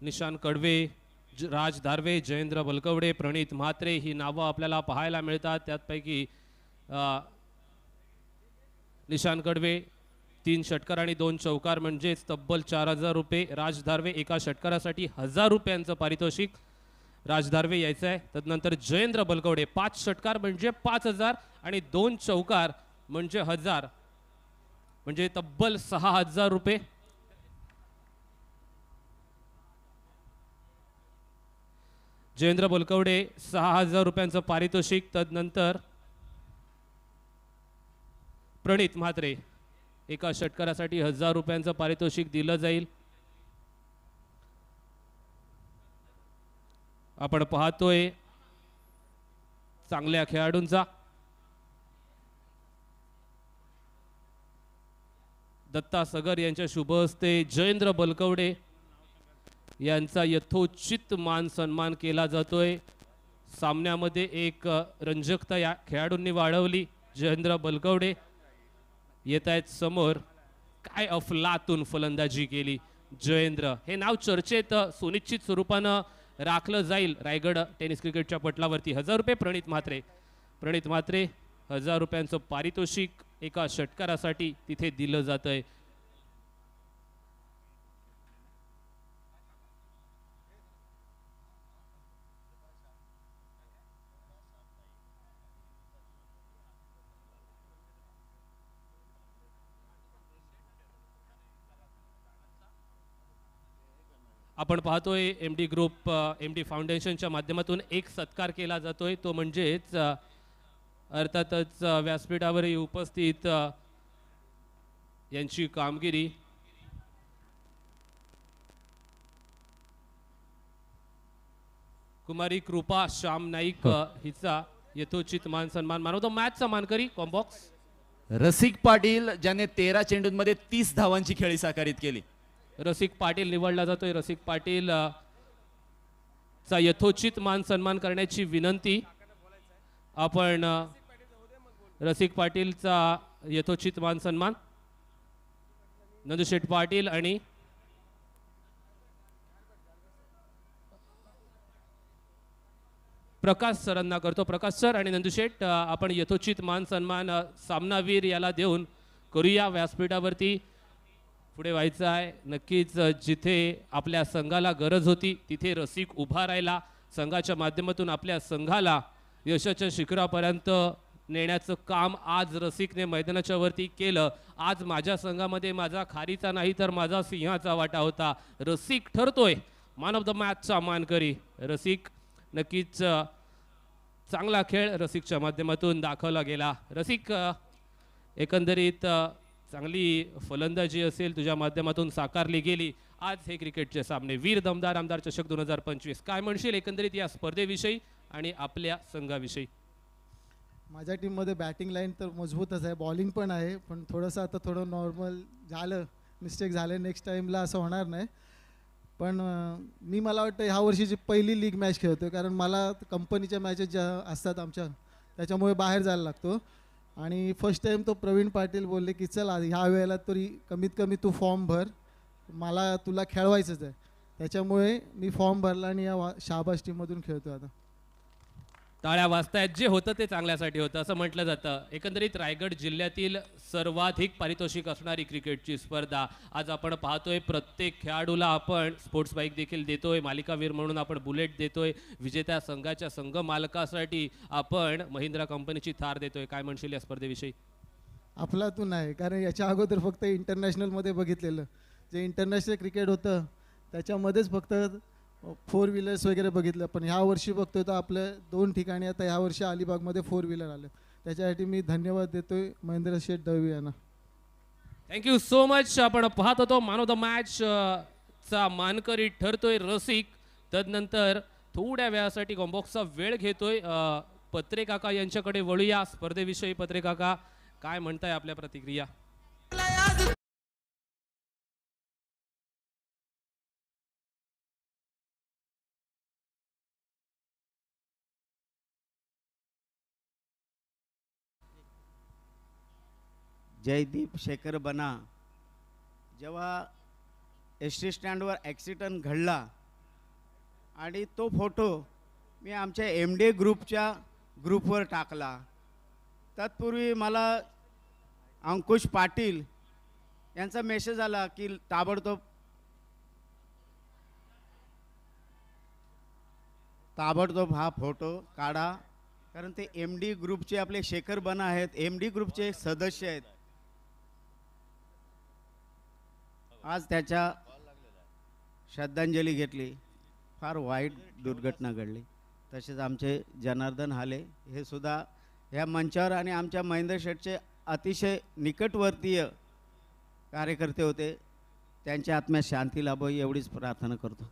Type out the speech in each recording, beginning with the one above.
निशान कडवे, राज धारवे, जयेंद्र बलकवडे, प्रणित म्हात्रे ही नावं आपल्याला पाहायला मिळतात. त्यापैकी निशान कडवे 3 षटकार आणि 2 चौकार म्हणजेच तब्बल 4000 रुपये. राज धारवे एका षटकारासाठी 1000 रुपयांचं पारितोषिक राज धारवे यायचं आहे. तदनंतर जयेंद्र बलकवडे 5 षटकार म्हणजे 5000 आणि 2 चौकार म्हणजे 1000 म्हणजे तब्बल 6000 रुपये. जयेंद्र बलकवडे 6000 रुपयांचं पारितोषिक. तदनंतर प्रणित म्हात्रे एका षटकारासाठी 1000 रुपयांचं पारितोषिक दिलं जाईल. आपण पाहतोय चांगल्या खेळाडूंचा दत्ता सगर यांच्या शुभ हस्ते जयेंद्र बलकवडे यांचा यथोचित मान सन्मान केला जातोय. सामन्यामध्ये एक रंजकता या खेळाडूंनी वाढवली. जयेंद्र बलकवडे येत आहेत समोर. काय अफलातून फलंदाजी केली जयेंद्र. हे नाव चर्चेत सुनिश्चित स्वरूपानं राखलं जाईल रायगड टेनिस क्रिकेटच्या पटलावरती. 1000 रुपये प्रणित म्हात्रे 1000 रुपयांचं पारितोषिक एका षटकारासाठी तिथे दिलं जातंय. आपण पाहतोय एमडी ग्रुप एमडी फाउंडेशनच्या माध्यमातून एक सत्कार केला जातोय. तो म्हणजेच अर्थातच व्यासपीठावरही उपस्थित यांची कामगिरी कुमारी कृपा श्याम नाईक हिचा यथोचित मान सन्मान. मान ऑफ द मॅचचा मानकरी कॉम्बॉक्स रसिक पाटील ज्याने 13 चेंडूंमध्ये 30 धावांची खेळी साकारित केली. रसिक पाटील निवडला जातोय. रसिक पाटील चा यथोचित मान सन्मान करण्याची विनंती. आपण रसिक पाटीलचा यथोचित मान सन्मान नंदुशेठ पाटील आणि प्रकाश सरांना करतो. प्रकाश सर आणि नंदुशेठ आपण यथोचित मान सन्मान सामनावीर याला देऊन करूया. व्यासपीठावरती पुढे व्हायचं आहे. नक्कीच जिथे आपल्या संघाला गरज होती तिथे रसिक उभा राहिला. संघाच्या माध्यमातून आपल्या संघाला यशाच्या शिखरापर्यंत नेण्याचं काम आज रसिकने मैदानाच्या वरती केलं. आज माझ्या संघामध्ये माझा खारीचा नाही तर माझा सिंहाचा वाटा होता. रसिक ठरतोय मॅन ऑफ द मॅचचा मानकरी. रसिक नक्कीच चांगला खेळ रसिकच्या माध्यमातून दाखवला गेला. रसिक एकंदरीत चांगली फलंदाजी असेल तुझ्या माध्यमातून साकारली गेली. आज हे क्रिकेटचे सामने वीर दमदार आमदार चषक 2025 काय म्हणशील एकंदरीत या स्पर्धेविषयी आणि आपल्या संघाविषयी? माझ्या टीममध्ये बॅटिंग लाईन तर मजबूतच आहे, बॉलिंग पण आहे, पण थोडंसं आता थोडं नॉर्मल झालं, मिस्टेक झाले. नेक्स्ट टाईमला असं होणार नाही. पण मला वाटतं ह्या वर्षीची पहिली लीग मॅच खेळतो, कारण मला कंपनीच्या मॅचेस ज्या असतात आमच्या त्याच्यामुळे बाहेर जायला लागतो. आणि फर्स्ट टाईम तो प्रवीण पाटील बोलले की चल ह्या वेळेला तरी कमीत कमी तू फॉर्म भर, मला तुला खेळवायचंच आहे. त्याच्यामुळे मी फॉर्म भरला आणि या शाबास टीममधून खेळतो आता. टाळ्या वाजतायत. जे होतं ते चांगल्यासाठी होतं असं म्हटलं जातं. एकंदरीत रायगड जिल्ह्यातील सर्वाधिक पारितोषिक असणारी क्रिकेटची स्पर्धा आज आपण पाहतोय. प्रत्येक खेळाडूला आपण स्पोर्ट्स बाईक देखील देतोय, मालिकावीर म्हणून आपण बुलेट देतोय, विजेत्या संघाच्या संघ मालकासाठी आपण महिंद्रा कंपनीची थार देतोय. काय म्हणशील या स्पर्धेविषयी? अफलातून आहे, कारण याच्या अगोदर फक्त इंटरनॅशनलमध्ये बघितलेलं, जे इंटरनॅशनल क्रिकेट होतं त्याच्यामध्येच फक्त 4 व्हीलर्स वगैरे बघितलं. पण ह्या वर्षी बघतोय तर आपल्या 2 ठिकाणी आता ह्या वर्षी अलिबागमध्ये 4 व्हीलर आले. त्याच्यासाठी मी धन्यवाद देतोय महेंद्र शेठ दळवी यांना. Thank you so much. आपण पाहत होतो मॅन ऑफ द मॅच चा मानकरी ठरतोय रसिक. तदनंतर थोड्या वेळासाठी कॉम्बॉक्सचा वेळ घेतोय. पत्रे काका यांच्याकडे वळूया. स्पर्धेविषयी पत्रे काका काय म्हणताय आपल्या प्रतिक्रिया? जयदीप शेखर बना जेव्हा एस टी स्टँडवर ॲक्सिडंट घडला आणि तो फोटो मी आमच्या MD ग्रुपच्या ग्रुपवर टाकला. तत्पूर्वी मला अंकुश पाटील यांचा मेसेज आला की ताबडतोब हा फोटो काढा, कारण ते MD ग्रुपचे आपले शेखर बना आहेत, MD ग्रुपचे सदस्य आहेत. आज त्याच्या श्रद्धांजली घेतली. फार वाईट दुर्घटना घडली. तसेच आमचे जनार्दन हाले हे सुद्धा ह्या मंचावर आणि आमच्या महेंद्र शेठचे अतिशय निकटवर्तीय कार्यकर्ते होते. त्यांच्या आत्म्यात शांती लाभावी एवढीच प्रार्थना करतो.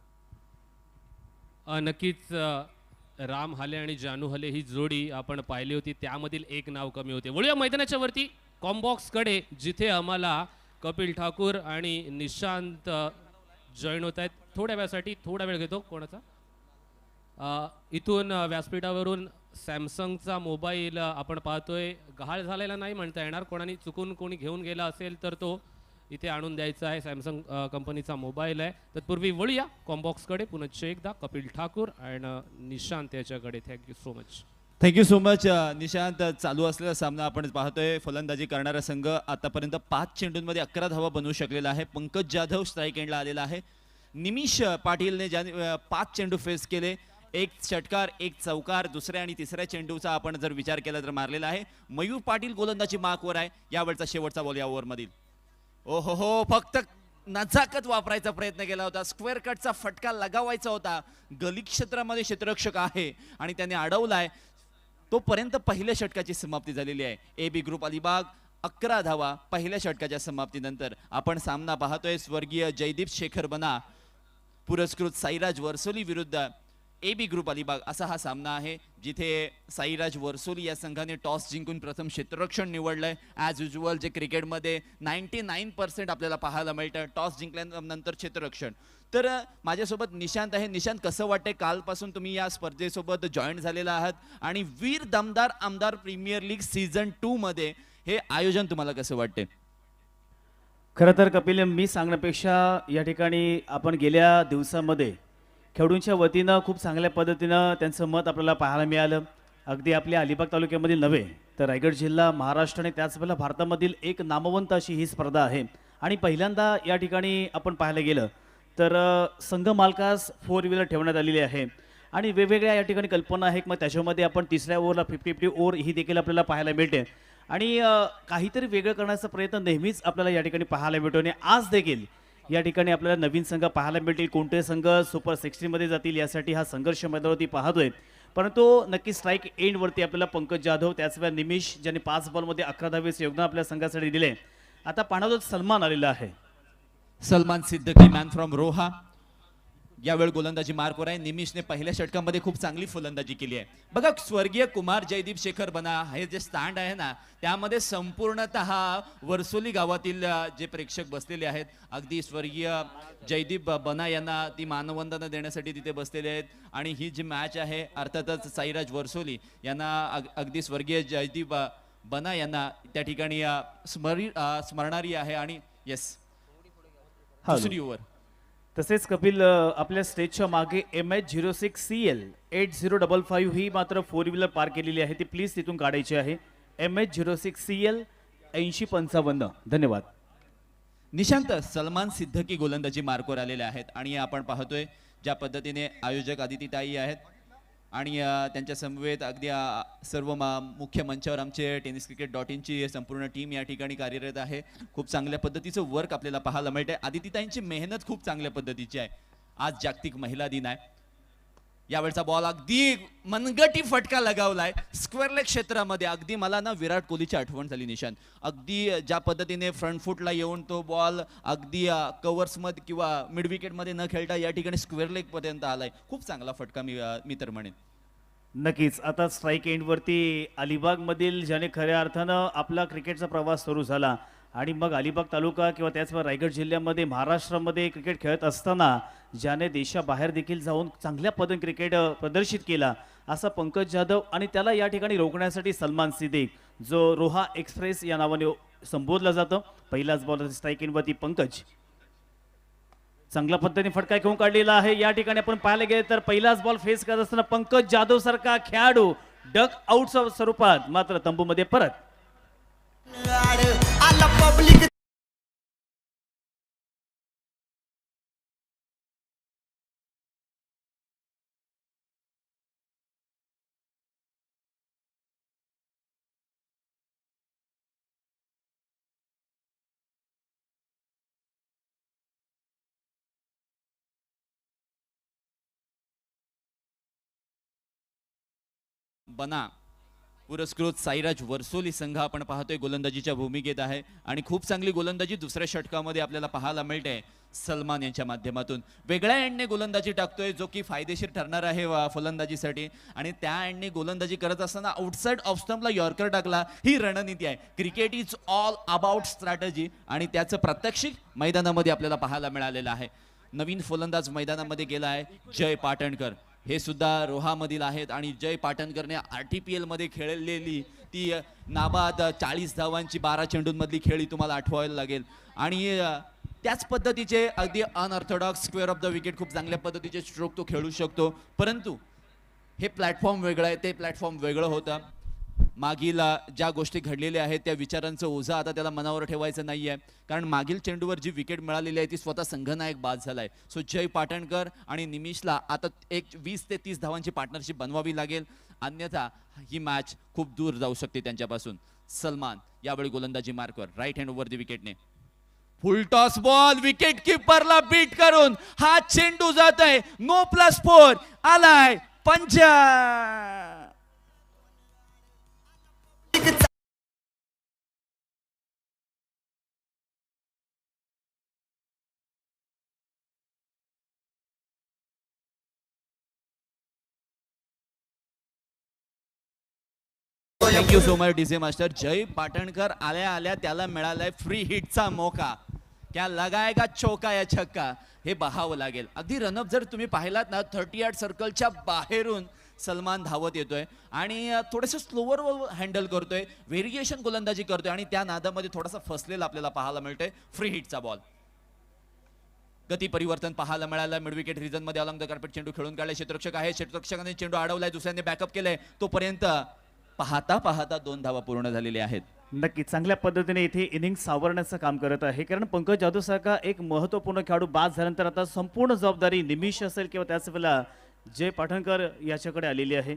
नक्कीच राम हाले आणि जानू हाले ही जोडी आपण पाहिली होती, त्यामधील एक नाव कमी होते. वळूया मैदानाच्या वरती कॉम्बॉक्सकडे, जिथे आम्हाला कपिल ठाकूर आणि निशांत जॉईन होत आहेत. थोडा वेळ घेतो कोणाचा. इथून व्यासपीठावरून सॅमसंगचा मोबाईल आपण पाहतोय, गहाळ झालेला नाही म्हणता येणार, कोणी घेऊन गेला असेल तर तो इथे आणून द्यायचा आहे. सॅमसंग कंपनीचा मोबाईल आहे. तत्पूर्वी वळूया कॉम्बॉक्सकडे पुनश्च एकदा कपिल ठाकूर आणि निशांत याच्याकडे. Thank you so much. Thank you so much Nishant. चालू असलेला सामना आपण पाहतोय. फलंदाजी करणारा संघ आतापर्यंत 5 चेंडूंमध्ये 11 धावा बनवू शकलेला आहे. पंकज जाधव स्ट्राईक एंडला आलेला आहे. निमिष पाटीलने 5 चेंडू फेस केले, 1 षटकार 1 चौकार. दुसऱ्या आणि तिसऱ्या चेंडूचा आपण जर विचार केला तर मारलेला आहे. मयूर पाटील गोलंदाजी मार्कवर आहे. यावेळचा शेवटचा बॉल या ओव्हरमधील. ओहो हो, फक्त नजाकत वापरायचा प्रयत्न केला होता. स्क्वेअर कटचा फटका लगावायचा होता. गली क्षेत्रामध्ये क्षेत्ररक्षक आहे आणि त्याने अडवलाय. तोपर्यंत पहिल्या षटकाची समाप्ती झालेली आहे. AB ग्रुप अलिबाग 11 धावा पहिल्या षटकाच्या समाप्तीनंतर. आपण सामना पाहतोय स्वर्गीय जयदीप शेखर बना पुरस्कृत साईराज वर्सोली विरुद्ध AB ग्रुप अलिबाग असा हा सामना आहे, जिथे साईराज वर्सोली या संघाने टॉस जिंकून प्रथम क्षेत्ररक्षण निवडलंय. ॲज युजल जे क्रिकेटमध्ये 99% आपल्याला पाहायला मिळतं, टॉस जिंकल्यानंतर क्षेत्ररक्षण. तर माझ्यासोबत निशांत आहे. निशांत, कसं वाटतंय, कालपासून तुम्ही या स्पर्धेसोबत जॉईन झालेला आहात आणि वीर दमदार आमदार प्रीमियर लीग सीझन 2 मध्ये हे आयोजन तुम्हाला कसं वाटते? खरं तर कपिल, मी सांगण्यापेक्षा या ठिकाणी आपण गेल्या दिवसामध्ये खेळूंच्या वतीनं खूप चांगल्या पद्धतीनं त्यांचं मत आपल्याला पाहायला मिळालं. अगदी आपल्या अलिबाग तालुक्यामधील नव्हे तर रायगड जिल्हा, महाराष्ट्र आणि त्याचवेळेला भारतामधील एक नामवंत अशी ही स्पर्धा आहे. आणि पहिल्यांदा या ठिकाणी आपण पाहायला गेलं तर संघ मालकास 4 व्हीलर ठेवण्यात आलेली आहे आणि वेगवेगळ्या या ठिकाणी कल्पना आहेत. मग त्याच्यामध्ये आपण तिसऱ्या ओव्हरला 50-50 ओव्हर ही देखील आपल्याला पाहायला मिळते आणि काहीतरी वेगळं करण्याचा प्रयत्न नेहमीच आपल्याला या ठिकाणी पाहायला मिळतो. आणि आज देखील या ठिकाणी आपल्याला नवीन संघ पाहायला मिळतील. कोणते संघ सुपर 16 मध्ये जातील यासाठी हा संघर्ष मैदानावरती पाहतोय. परंतु नक्की स्ट्राईक एंडवरती आपल्याला पंकज जाधव, त्याचवेळी निमिष ज्यांनी 5 बॉलमध्ये 11 धावेचे योगदान आपल्या संघासाठी दिले. आता पाहण्यात सलमान आलेला आहे. सलमान सिद्दकी मॅन फ्रॉम रोहा यावेळी गोलंदाजी मार्कवर आहे. निमिषने पहिल्या षटकामध्ये खूप चांगली फलंदाजी केली आहे. बघा, स्वर्गीय कुमार जयदीप शेखर बना हे जे स्टँड आहे ना, त्यामध्ये संपूर्णतः वर्सोली गावातील जे प्रेक्षक बसलेले आहेत, अगदी स्वर्गीय जयदीप बना यांना ती मानवंदना देण्यासाठी तिथे बसलेले आहेत. आणि ही जी मॅच आहे अर्थातच साईराज वर्सोली यांना अगदी स्वर्गीय जयदीप बना यांना त्या ठिकाणी स्मरणारी आहे. आणि येस, दुसरी ओव्हर. तसेच कपिल, आपल्या स्टेजच्या मागे MH06CL 8055 ही मात्र 4 व्हीलर पार्क केलेली आहे. ती प्लीज तिथून काढायची आहे. MH06CL 8055. धन्यवाद. निशांत, सलमान सिद्दकी गोलंदाजी मार्कवर आलेले आहेत आणि आपण पाहतोय ज्या पद्धतीने आयोजक आदिती ताई आहेत आणि त्यांच्या समवेत अगदी सर्व मुख्य मंचावर आमचे tenniscricket.in ची संपूर्ण टीम या ठिकाणी कार्यरत आहे. खूप चांगल्या पद्धतीचं वर्क आपल्याला पाहायला मिळतंय. आदिती ताईंची मेहनत खूप चांगल्या पद्धतीची आहे. आज जागतिक महिला दिन आहे. यावेळचा बॉल अगदी मनगटी फटका लगावलाय स्क्वेअर लेग क्षेत्रामध्ये. अगदी मला ना विराट कोहलीची आठवण झाली निशांत. अगदी ज्या पद्धतीने फ्रंट फुटला येऊन तो बॉल अगदी कव्हर्समध्ये किंवा मिड विकेटमध्ये न खेळता या ठिकाणी स्क्वेअर लेग पर्यंत आलाय. खूप चांगला फटका मी तर म्हणेन. नक्कीच. आता स्ट्राईक एंडवरती अलिबागमधील ज्याने खऱ्या अर्थानं आपला क्रिकेटचा प्रवास सुरू झाला आणि मग अलिबाग तालुका किंवा त्याचबरोबर रायगड जिल्ह्यामध्ये, महाराष्ट्रामध्ये क्रिकेट खेळत असताना ज्याने देशाबाहेर देखील जाऊन चांगल्या पद्धतीने क्रिकेट प्रदर्शित केला असा पंकज जाधव. आणि त्याला या ठिकाणी रोखण्यासाठी सलमान सिद्दीक, जो रोहा एक्सप्रेस या नावाने संबोधला जातो. पहिलाच बॉल स्ट्राईक एंडवरती पंकज. चांगल्या पद्धतीने फटका घेऊन काढलेला आहे. या ठिकाणी आपण पाहायला गेले तर पहिलाच बॉल फेस करत असताना पंकज जाधव सारखा खेळाडू डक आउट स्वरूपात मात्र तंबूमध्ये परत. बना पुरस्कृत साईराज वर्सोली संघ आपण पाहतोय गोलंदाजीच्या भूमिकेत आहे आणि खूप चांगली गोलंदाजी दुसऱ्या षटकामध्ये आपल्याला पाहायला मिळते. सलमान यांच्या माध्यमातून वेगळ्या एंडने गोलंदाजी टाकतोय जो की फायदेशीर ठरणार आहे फलंदाजीसाठी. आणि त्या एंडने गोलंदाजी करत असताना आउटसाइड ऑफ स्टंपला यॉर्कर टाकला. ही रणनीती आहे. Cricket is all about strategy आणि त्याचं प्रात्यक्षिक मैदानामध्ये आपल्याला पाहायला मिळालेलं आहे. नवीन फलंदाज मैदानामध्ये गेला आहे जय पाटणकर. हे सुद्धा रोहामधील आहेत आणि जय पाटणकरने RTPL मध्ये खेळलेली ती नाबाद 40 धावांची 12 चेंडूंमधली खेळी तुम्हाला आठवायला लागेल. आणि त्याच पद्धतीचे अगदी unorthodox square of the wicket खूप चांगल्या पद्धतीचे स्ट्रोक तो खेळू शकतो. परंतु हे प्लॅटफॉर्म वेगळं आहे, ते प्लॅटफॉर्म वेगळं होतं. मागील ज्या गोष्टी घडलेल्या आहेत त्या विचारांचं ओझं आता त्याला मनावर ठेवायचं नाही आहे. कारण मागील चेंडूवर जी विकेट मिळालेली आहे ती स्वतः संघनायक बाद झालाय. सो जय पाटणकर आणि निमिषला आता एक 20 ते 30 धावांची पार्टनरशिप बनवावी लागेल, अन्यथा ही मॅच खूप दूर जाऊ शकते त्यांच्यापासून. सलमान यावेळी गोलंदाजी मार्कवर राईट हँड ओव्हर द विकेटने फुल टॉस बॉल विकेट किपरला बीट करून हा चेंडू जात आहे. नो +4 आलाय पंजा. Thank you so much DJ master. Jay Patankar आल्या आल्या त्याला मिळालाय फ्री हिटचा मौका. क्या लगाएगा चौका या छक्का हे पाहावं लागेल. अगदी रनअप जर तुम्ही पाहिलात ना 38 सर्कलच्या बाहेरून सलमान धावत येतोय आणि थोडंसं स्लोवर हँडल करतोय, व्हेरिएशन गोलंदाजी करतोय आणि त्या नादामध्ये थोडासा फसलेला आपल्याला पाहायला मिळतोय. फ्री हिटचा बॉल. गती परिवर्तन पाहायला मिळालं. मिड विकेट रिजन मध्ये अलॉंग द कार्पेट चेंडू खेळून काढले. क्षेत्ररक्षक आहे, क्षेत्ररक्षकाने चेंडू अडवलाय, दुसऱ्याने बॅकअप केलंय. तोपर्यंत पाहता पाहता 2 धावा पूर्ण झालेल्या आहेत. नक्की चांगल्या पद्धतीने इथे इनिंग सावरण्याचं काम करत आहे. कारण पंकज जाधव सारखा एक महत्त्वपूर्ण खेळाडू बाद झाल्यानंतर आता संपूर्ण जबाबदारी निमिष असेल किंवा त्याच वेळेला जय पाटणकर याच्याकडे आलेली आहे.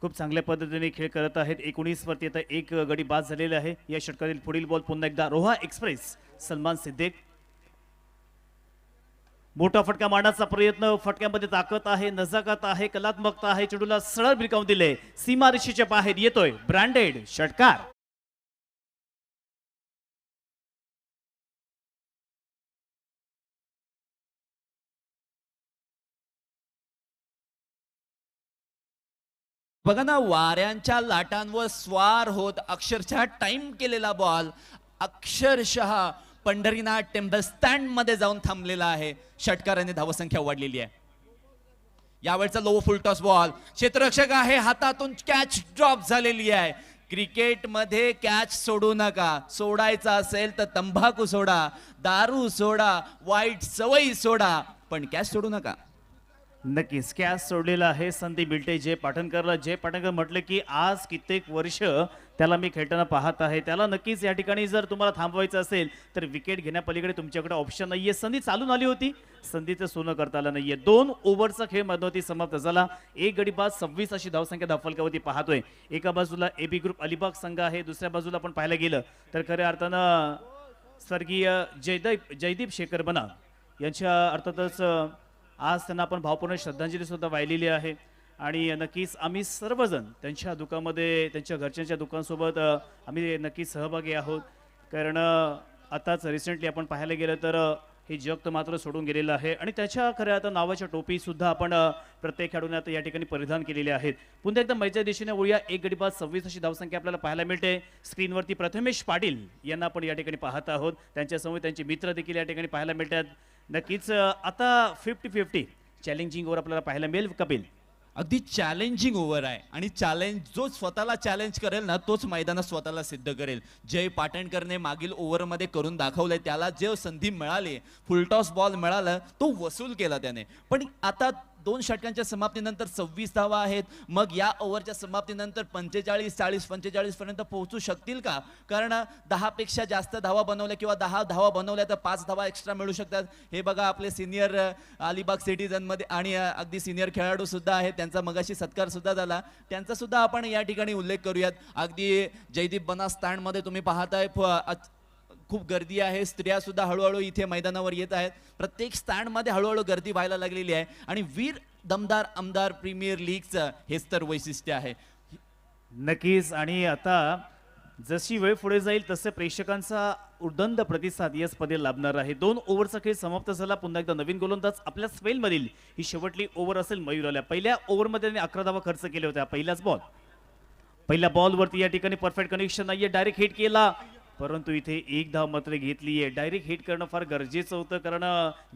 खूप चांगल्या पद्धतीने खेळ करत आहेत. 19 वरती आता एक गडी बाद झालेले आहे. या षटकातील पुढील बॉल पुन्हा एकदा रोहा एक्सप्रेस सलमान सिद्दीक. मोठा फटका मारण्याचा प्रयत्न, फटक्यामध्ये ताकद आहे, नजाकत आहे, कलात्मकता आहे. चेंडूला सरळ भिरकावून दिले, सीमारेषेच्या बाहेर येतोय ब्रँडेड षटकार. बघा ना, वाऱ्यांच्या लाटांवर स्वार होत अक्षरशः टाइम केलेला बॉल अक्षरशः पंढरीनाथ टेम्पल स्टँड मध्ये जाऊन थांबलेला आहे. षटकाराने धावसंख्या वाढलेली आहे. यावेळचा लो फुल टॉस बॉल, क्षेत्ररक्षक आहे, हातातून कॅच ड्रॉप झालेली आहे. क्रिकेटमध्ये कॅच सोडू नका. सोडायचा असेल तर तंबाखू सोडा, दारू सोडा, वाईट सवयी सोडा, पण कॅच सोडू नका. नक्कीच कॅच सोडलेला आहे. संधी मिळते जय पाटणकरला. जय पाटणकर म्हटलं की आज कित्येक वर्ष त्याला मी खेळताना पाहत आहे. त्याला नक्कीच या ठिकाणी जर तुम्हाला थांबवायचं असेल तर विकेट घेण्यापलीकडे तुमच्याकडे ऑप्शन नाहीये. संधी चालून आली होती, संधीचं सोनं करता आलं नाहीये. 2 ओव्हरचा खेळ मध्यवर्ती समाप्त झाला. एक गडी बाद 26 अशी धावसंख्या धावफलकावरती पाहतोय. एका बाजूला AB ग्रुप अलिबाग संघ आहे, दुसऱ्या बाजूला आपण पाहायला गेलं तर खऱ्या अर्थानं स्वर्गीय जयदीप शेखर बना यांच्या अर्थातच आज त्यांना आपण भावपूर्ण श्रद्धांजली सुद्धा वाहिलेली आहे. आणि नक्कीच आम्ही सर्वजण त्यांच्या दुःखामध्ये, त्यांच्या घरच्यांच्या दुःखांसोबत आम्ही नक्कीच सहभागी आहोत. कारण आताच रिसेंटली आपण पाहायला गेलं तर हे जग तर मात्र सोडून गेलेलं आहे आणि त्याच्या खऱ्या आता नावाच्या टोपी सुद्धा आपण प्रत्येक खेळाडूने आता या ठिकाणी परिधान केलेले आहेत. पुन्हा एकदा मैच्या दिशेने वळूया. एक गडी बाद 26 अशी धावसंख्या आपल्याला पाहायला मिळते. स्क्रीनवरती प्रथमेश पाटील यांना आपण या ठिकाणी पाहत आहोत. त्यांच्यासमोर त्यांचे मित्र देखील या ठिकाणी पाहायला मिळतात. नक्कीच आता 50-50 चॅलेंजिंग ओव्हर आपल्याला पाहायला मिळेल. कपिल अगदी चॅलेंजिंग ओव्हर आहे आणि जो स्वतःला चॅलेंज करेल ना तोच मैदानात स्वतःला सिद्ध करेल. जय पाटणकरने मागील ओव्हरमध्ये करून दाखवलंय. त्याला जे संधी मिळाली, फुलटॉस बॉल मिळाला, तो वसूल केला त्याने. पण आता 2 षटकांच्या समाप्तीनंतर 26 धावा आहेत. मग या ओव्हरच्या समाप्तीनंतर 45, 40, 45 पर्यंत पोहोचू शकतील का? कारण 10 पेक्षा जास्त धावा बनवल्या किंवा 10 धावा बनवल्या तर 5 धावा एक्स्ट्रा मिळू शकतात. हे बघा आपले सिनियर अलिबाग सिटीजन मध्ये आणि अगदी सिनियर खेळाडू सुद्धा आहेत. त्यांचा मगाशी सत्कार सुद्धा झाला. त्यांचा सुद्धा आपण या ठिकाणी उल्लेख करूयात. अगदी जयदीप बनास स्टँड मध्ये तुम्ही पाहताय खूप गर्दी आहे. स्त्रिया सुद्धा हळूहळू इथे मैदानावर येत आहेत. प्रत्येक स्टँडमध्ये हळूहळू गर्दी व्हायला लागलेली आहे आणि वीर दमदार आमदार प्रीमियर लीगचं हेच तर वैशिष्ट्य आहे. नक्कीच. आणि आता जशी वेळ पुढे जाईल तसे प्रेक्षकांचा उदंड प्रतिसाद या स्पर्धेत लाभणार आहे. 2 ओव्हरचा खेळ समाप्त झाला. पुन्हा एकदा नवीन गोलंदाज आपल्या स्पेलमधील ही शेवटली ओव्हर असेल मयूर आल्या. पहिल्या ओव्हरमध्ये त्यांनी 11 धावा खर्च केल्या होत्या. पहिल्या बॉलवरती या ठिकाणी परफेक्ट कनेक्शन नाहीये. डायरेक्ट हिट केला, परंतु इथे 1 धाव मात्र घेतली आहे. डायरेक्ट हिट करणं फार गरजेचं होतं, कारण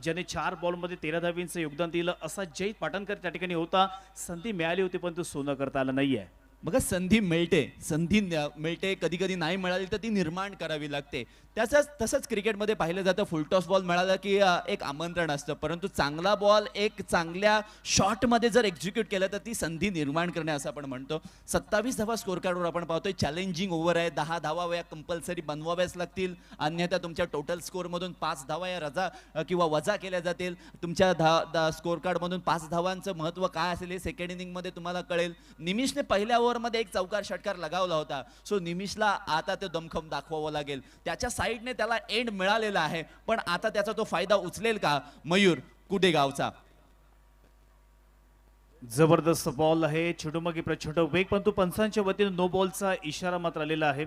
ज्याने 4 बॉलमध्ये 13 धावींचं योगदान दिलं असा जय पाटणकर त्या ठिकाणी होता. संधी मिळाली होती पण तो सोनं करता आलं नाहीये. बघा संधी मिळते कधी कधी नाही मिळाली तर ती निर्माण करावी लागते. तसंच क्रिकेटमध्ये पाहिलं जातं. फुलटॉस बॉल मिळाला की एक आमंत्रण असतं, परंतु चांगला बॉल एक चांगल्या शॉटमध्ये जर एक्झिक्यूट केलं तर ती संधी निर्माण करणे असं आपण म्हणतो. 27 धावा स्कोर कार्डवर आपण पाहतोय. चॅलेंजिंग ओव्हर आहे. 10 धावा या कंपल्सरी बनवाव्याच लागतील, अन्यथा तुमच्या टोटल स्कोअरमधून 5 धावा या रजा किंवा वजा केल्या जातील. तुमच्या स्कोर कार्डमधून 5 धावांचं महत्त्व काय असेल हे सेकंड इनिंगमध्ये तुम्हाला कळेल. निमिषने पहिल्या ओव्हरमध्ये एक चौकार षटकार लगावला होता. सो निमिषला आता ते दमखम दाखवावं लागेल. त्याच्या साईडने त्याला एंड मिळालेला आहे, पण आता त्याचा तो फायदा उचलेल का मयूर कुडेगावचा? जबरदस्त बॉल आहे. छोटुमगी प्रचंड वेग, परंतु पंचांच्या वतीने नो बॉलचा इशारा मात्र आलेला आहे.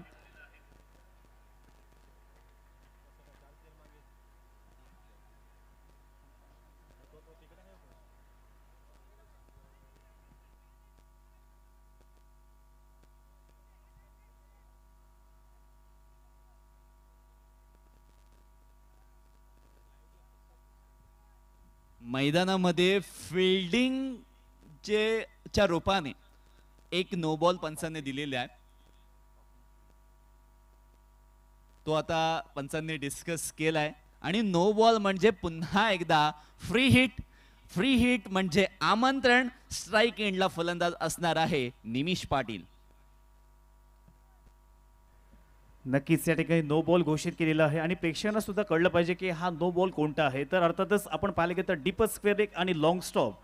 मैदानामध्ये फिल्डिंग च्या रूपाने एक नो बॉल पंचांनी दिलेला आहे. तो आता पंचांनी डिस्कस केलाय आणि नो बॉल म्हणजे पुन्हा एकदा फ्री हिट म्हणजे आमंत्रण. स्ट्राईक एंडला फलंदाज असणार आहे निमिष पाटील. नक्कीच या ठिकाणी नो बॉल घोषित केलेला आहे आणि प्रेक्षकांना सुद्धा कळलं पाहिजे की हा नो बॉल कोणता आहे. तर अर्थातच आपण पाहिलं गेलं तर डीप स्क्वेअर लेग आणि लॉंग स्टॉप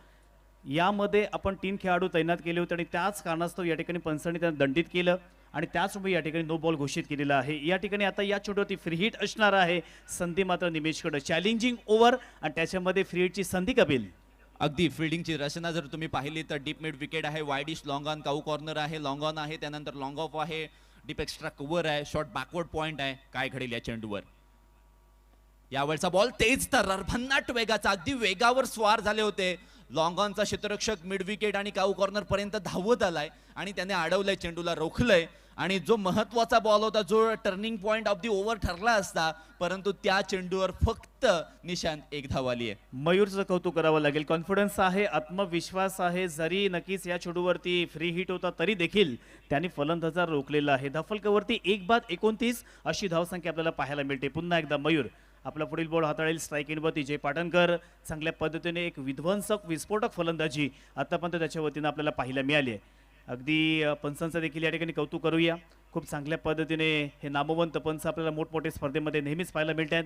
यामध्ये आपण 3 खेळाडू तैनात केले होते आणि त्याच कारणास्तव या ठिकाणी पंचांनी त्यांना दंडित केलं आणि त्याचमुळे या ठिकाणी नो बॉल घोषित केलेला आहे. या ठिकाणी आता या चेंडूवरती फ्री हिट असणार आहे. संधी मात्र निमेशकडे. चॅलेंजिंग ओव्हर आणि त्याच्यामध्ये फ्री हिटची संधी कपिल. अगदी फिल्डिंगची रचना जर तुम्ही पाहिली तर डीप मिड विकेट आहे, widish long on, cow corner आहे, लॉंग ऑन आहे, त्यानंतर लॉंग ऑफ आहे, डीप एक्स्ट्रा कव्हर आहे, शॉर्ट बॅकवर्ड पॉइंट आहे. काय घडेल या चेंडूवर? यावेळचा बॉल तेज तर भन्नाट वेगाचा, अगदी वेगावर स्वार झाले होते. लॉंग ऑनचा क्षेत्ररक्षक मिड विकेट आणि काऊ कॉर्नर पर्यंत धावत आलाय आणि त्याने अडवलंय, चेंडूला रोखलंय. आणि जो महत्वाचा बॉल होता, जो turning point of the over ठरला असता, परंतु त्या चेंडूवर फक्त निशांत 1 धाव आली आहे. मयूरचं कौतुक करावं लागेल. कॉन्फिडन्स आहे, आत्मविश्वास आहे. जरी नक्कीच या चेंडूवरती फ्री हिट होता तरी देखील त्यांनी फलंदाजा रोखलेला आहे. धाफलकावरती 1-29 अशी धावसंख्या आपल्याला पाहायला मिळते. पुन्हा एकदा मयूर आपला पुढील बॉल हाताळेल. स्ट्राईक एंडवरती जय पाटणकर. चांगल्या पद्धतीने एक विध्वंसक विस्फोटक फलंदाजी आतापर्यंत त्याच्या वतीनं आपल्याला पाहायला मिळाली आहे. अगदी पंचांचं देखील या ठिकाणी कौतुक करूया. खूप चांगल्या पद्धतीने हे नामवंत पंच आपल्याला मोठमोठ्या स्पर्धेमध्ये नेहमीच पाहायला मिळतात.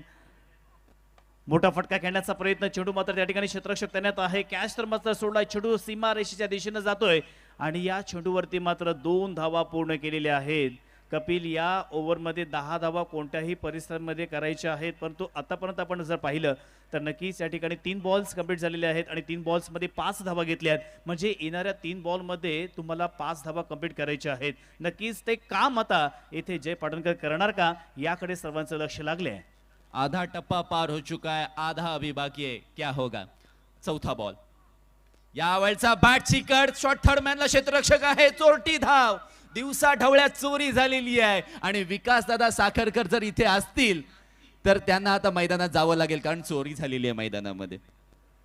मोठा फटका खेळण्याचा प्रयत्न. चेंडू मात्र त्या ठिकाणी क्षेत्ररक्षक तैनात आहे. कॅच तर मात्र सोडलाय. चेंडू सीमा रेषेच्या दिशेने जातोय आणि या चेंडूवरती मात्र 2 धावा पूर्ण केलेल्या आहेत. कपिल, या ओव्हरमध्ये 10 धावा कोणत्याही परिस्थितीमध्ये करायच्या आहेत, परंतु आतापर्यंत आपण जर पाहिलं तर नक्कीच या ठिकाणी 3 बॉल्स कंप्लीट झालेले आहेत आणि 3 बॉल्समध्ये 5 धावा घेतल्या आहेत. म्हणजे येणाऱ्या 3 बॉलमध्ये तुम्हाला 5 धावा कंप्लीट करायच्या आहेत. नक्कीच ते काम आता येथे जय पाटणकर करणार का, याकडे सर्वांचं लक्ष लागले आहे. आधा टप्पा पार हो चुका है, आधा अभी बाकी है, क्या होगा? चौथा बॉल. यावेळचा बॅटची कट, शॉट थर्ड मॅनला क्षेत्ररक्षक आहे. चोरटी धाव. दिवसा ढवळ्यात चोरी झालेली आहे आणि विकास दादा साखरकर जर इथे असतील तर त्यांना आता मैदानात जावं लागेल, कारण चोरी झालेली आहे मैदानामध्ये.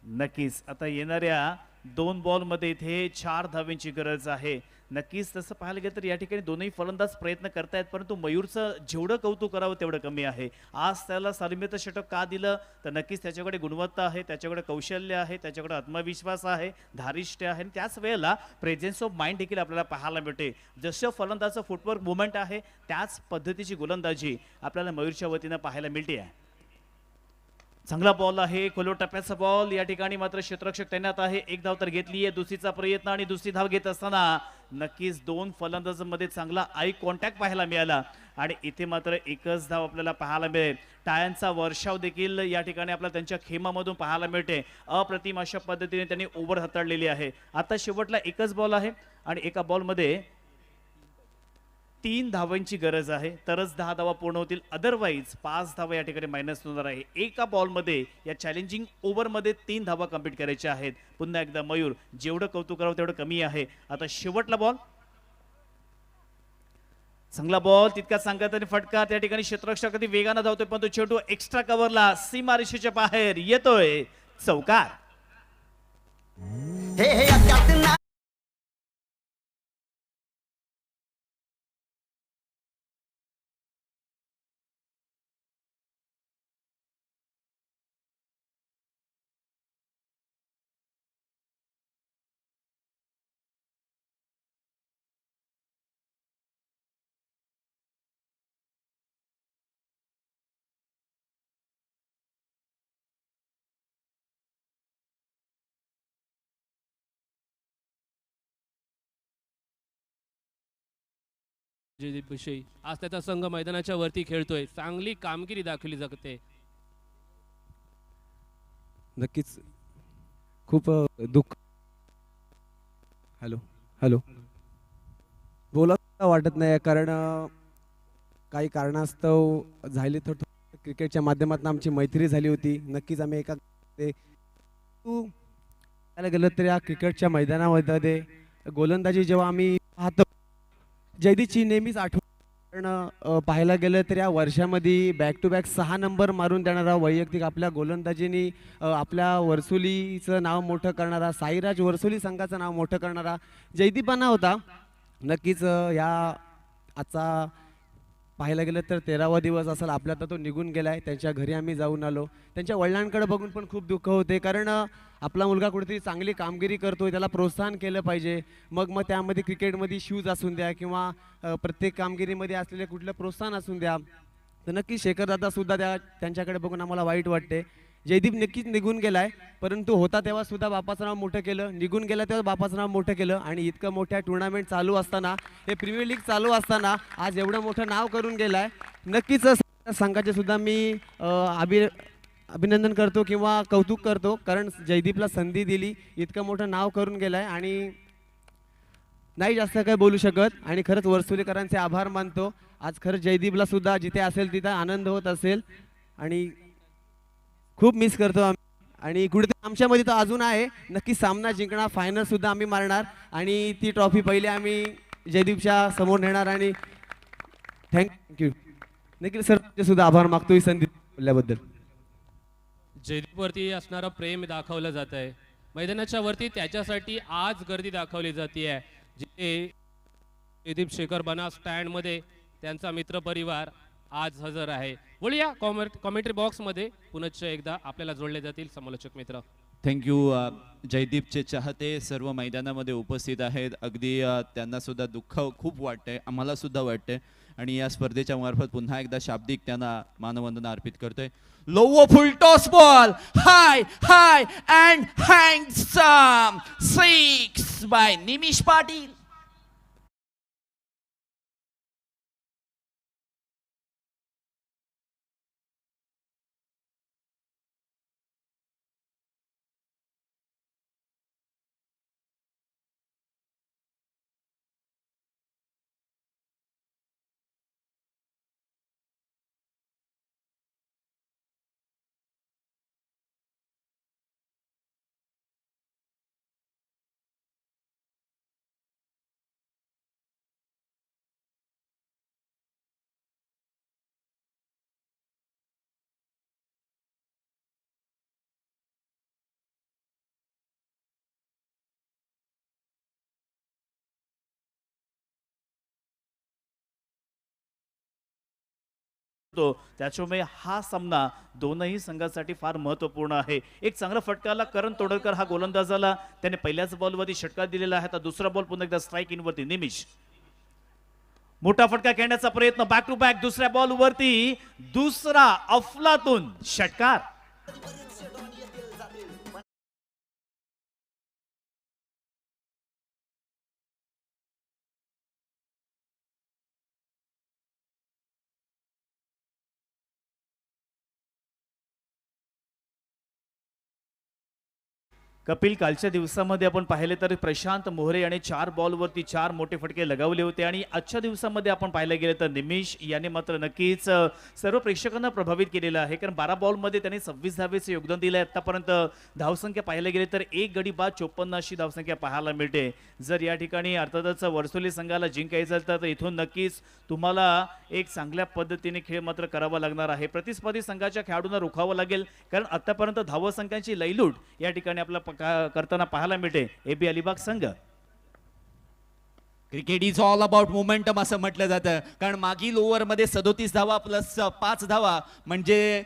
नक्कीच आता येणाऱ्या 2 बॉलमध्ये इथे 4 धावांची गरज आहे. नक्कीच तसं पाहायला गेलं तर या ठिकाणी दोनही फलंदाज प्रयत्न करतायत, परंतु मयूरचं जेवढं कौतुक करावं तेवढं कमी आहे. आज त्याला सालिमेचं षटक का दिलं तर नक्कीच त्याच्याकडे गुणवत्ता आहे, त्याच्याकडे कौशल्य आहे, त्याच्याकडे आत्मविश्वास आहे, धारिष्ट्य आहे आणि त्याच वेळेला प्रेझेन्स ऑफ माइंड देखील आपल्याला पाहायला मिळते. जसं फलंदाजाचं फुटवर्क मुवमेंट आहे त्याच पद्धतीची गोलंदाजी आपल्याला मयूरच्या वतीनं पाहायला मिळते आहे. चांगला बॉल आहे, खोलो टप्प्याचा बॉल. या ठिकाणी मात्र क्षेत्ररक्षक तैनात आहे. एक धाव तर घेतली आहे, दुसरीचा प्रयत्न आणि दुसरी धाव घेत असताना नक्कीच 2 फलंदाजांमध्ये चांगला आय कॉन्टॅक्ट पाहायला मिळाला आणि इथे मात्र एकच धाव आपल्याला पाहायला मिळेल. टाळ्यांचा वर्षाव देखील या ठिकाणी आपल्याला त्यांच्या खेमामधून पाहायला मिळते. अप्रतिम अशा पद्धतीने त्यांनी ओव्हर हाताळलेली आहे. आता शेवटला एकच बॉल आहे आणि एका बॉलमध्ये 3 धावांची गरज आहे, तरच 10 धावा पूर्ण होतील. अदरवाईज 5 धावा या ठिकाणी मायनस होणार आहे. एका बॉलमध्ये या चॅलेंजिंग ओव्हरमध्ये 3 धावा कंप्लीट करायच्या आहेत. पुन्हा एकदा मयूर जेवढं कौतुक करावं तेवढं कमी आहे. आता शेवटला बॉल, चांगला बॉल, तितका सांगत आणि फटका. त्या ठिकाणी क्षेत्ररक्षक अगदी वेगानं धावतोय, पण तो चेंडू एक्स्ट्रा कव्हरला सीमारेषेच्या बाहेर येतोय. चौकार. जयदीप विषयी आज त्याचा संघ मैदानाच्या वरती खेळतोय, चांगली कामगिरी दाखवली जाते. नक्कीच खूप दुःख. हॅलो हॅलो बोला वाटत नाही कारण काही कारणास्तव झाले तर क्रिकेटच्या माध्यमातून आमची मैत्री झाली होती. नक्कीच आम्ही एका तू काय गेलं तर या क्रिकेटच्या मैदानामध्ये गोलंदाजी जेव्हा आम्ही पाहतो जयदीपची नेहमीच आठवण. कारण पाहायला गेलं तर या वर्षामध्ये बॅक टू बॅक 6 नंबर मारून देणारा वैयक्तिक आपल्या गोलंदाजीने आपल्या वर्सोलीचं नाव मोठं करणारा, साईराज वर्सोली संघाचं नाव मोठं करणारा जयदीपांना होता. नक्कीच या आजचा पाहायला गेलं तर 13वा दिवस असेल आपल्या, तर तो निघून गेला आहे. त्यांच्या घरी आम्ही जाऊन आलो. त्यांच्या वडिलांकडे बघून पण खूप दुःख होते, कारण आपला मुलगा कुठेतरी चांगली कामगिरी करतोय, त्याला प्रोत्साहन केलं पाहिजे. मग त्यामध्ये क्रिकेटमध्ये शूज असून द्या किंवा प्रत्येक कामगिरीमध्ये असलेले कुठलं प्रोत्साहन असून द्या. तर नक्कीच शेखरदादासुद्धा त्यांच्याकडे बघून आम्हाला वाईट वाटते. जयदीप नक्कीच निघून गेलाय, परंतु होता तेव्हा सुद्धा बापाचं नाव मोठं केलं, निघून गेला तेव्हा बापाचं नाव मोठं केलं. आणि इतकं मोठ्या टुर्नामेंट चालू असताना, हे प्रीमियर लीग चालू असताना आज एवढं मोठं नाव करून गेलाय. नक्कीच संघाचे सुद्धा मी अभिनंदन करतो किंवा कौतुक करतो, कारण जयदीपला संधी दिली, इतकं मोठं नाव करून गेलाय आणि नाही जास्त काय बोलू शकत. आणि खरंच वर्सोलीकरांचे आभार मानतो. आज खरंच जयदीपला सुद्धा जिथे असेल तिथं आनंद होत असेल आणि खूप मिस करतो आम्ही. आणि कुठेतरी आमच्यामध्ये तर अजून आहे, नक्की सामना जिंकणार, फायनल सुद्धा आम्ही मारणार आणि ती ट्रॉफी पहिले आम्ही जयदीपच्या समोर नेणार. आणि थँक्यू. नक्की सर सुद्धा आभार मागतो ही संधी बोलल्याबद्दल. जयदीपवरती असणारं प्रेम दाखवलं जात आहे. मैदानाच्या वरती त्याच्यासाठी आज गर्दी दाखवली जाते आहे, जिथे जयदीप शेखर बना स्टँडमध्ये त्यांचा मित्रपरिवार आज हजर आहे. बोलूया कॉमेंट्री बॉक्समध्ये पुनश्च एकदा आपल्याला जोडले जातील समालोचक मित्र. थँक्यू. जयदीपचे चाहते सर्व मैदानामध्ये उपस्थित आहेत. अगदी त्यांना सुद्धा दुःख खूप वाटतंय, आम्हाला सुद्धा वाटतंय. आणि या स्पर्धेच्या मार्फत पुन्हा एकदा शाब्दिक त्यांना मानवंदना अर्पित करतोय. Low full toss ball, high high and handsome 6 by Nimish Patil. शकतो. त्याच्यामुळे हा सामना दोनही संघासाठी फार महत्त्वपूर्ण आहे. एक चांगला फटकाला करण तोडकर हा गोलंदाजाला त्याने पहिल्याच बॉलवरती षटकार दिलेला आहे. आता दुसरा बॉल पुन्हा एकदा स्ट्राईक इनवरती निमिष मोठा फटका खेळण्याचा प्रयत्न बॅक टू बॅक दुसऱ्या बॉलवरती दुसरा अफलातून षटकार. कपिल कालच्या दिवसामध्ये आपण पाहिले तर प्रशांत मोहरे याने 4 बॉलवरती 4 मोठे फटके लगावले होते आणि आजच्या दिवसामध्ये आपण पाहायला गेले तर निमिष याने मात्र नक्कीच सर्व प्रेक्षकांना प्रभावित केलेलं आहे. कारण 12 बॉलमध्ये त्याने 26 धावेचे योगदान दिले. आतापर्यंत धावसंख्या पाहायला गेले तर एक गडी बाद 54 अशी धावसंख्या पाहायला मिळते. जर या ठिकाणी अर्थातच वर्सोली संघाला जिंकायचं तर इथून नक्कीच तुम्हाला एक चांगल्या पद्धतीने खेळ मात्र करावा लागणार आहे. प्रतिस्पर्धी संघाच्या खेळाडूंना रोखावं लागेल कारण आतापर्यंत धावसंख्यांची लयलूट या ठिकाणी आपला करताना पाहायला मिळते AB अलिबाग संघ. Cricket is all about momentum असं म्हटलं जातं. कारण मागील ओव्हरमध्ये 37 धावा प्लस 5 धावा म्हणजे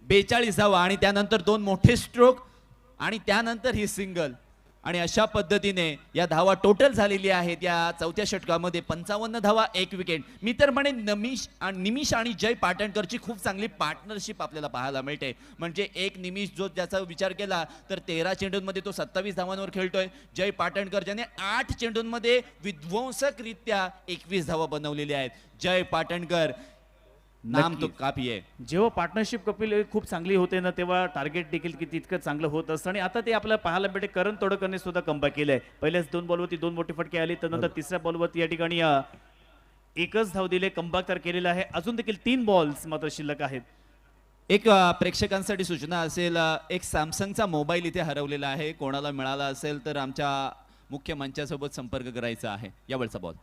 42 धावा आणि त्यानंतर 2 मोठे स्ट्रोक आणि त्यानंतर ही सिंगल आणि अशा पद्धतीने या धावा टोटल झालेली आहेत. या चौथ्या षटकामध्ये 55 धावा 1 विकेट. मी तर म्हणे निमिष आणि जय पाटणकरची खूप चांगली पार्टनरशिप आपल्याला पाहायला मिळते. म्हणजे एक निमिष जो ज्याचा विचार केला तर 13 चेंडूंमध्ये तो 27 धावांवर खेळतोय. जय पाटणकर ज्याने 8 चेंडूंमध्ये विध्वंसकरित्या 21 धावा बनवलेल्या आहेत. जय पाटणकर नाम तो काफी आहे. जेव्हा पार्टनरशिप कपिल खूप चांगली होते ना तेव्हा टार्गेट देखील तितकं चांगलं होत असतं आणि आता ते आपल्याला पाहायला भेटे. करण तोडकरने सुद्धा कमबॅक केलंय. पहिल्याच 2 बॉलवरती 2 मोठे फटके आले तर नंतर तिसऱ्या बॉलवरती या ठिकाणी एकच धाव दिले. कमबॅक तर केलेला आहे. अजून देखील 3 बॉल्स मात्र शिल्लक आहेत. एक प्रेक्षकांसाठी सूचना असेल, एक सॅमसंगचा मोबाईल इथे हरवलेला आहे. कोणाला मिळाला असेल तर आमच्या मुख्य मंचासोबत संपर्क करायचा आहे. यावरचा बॉल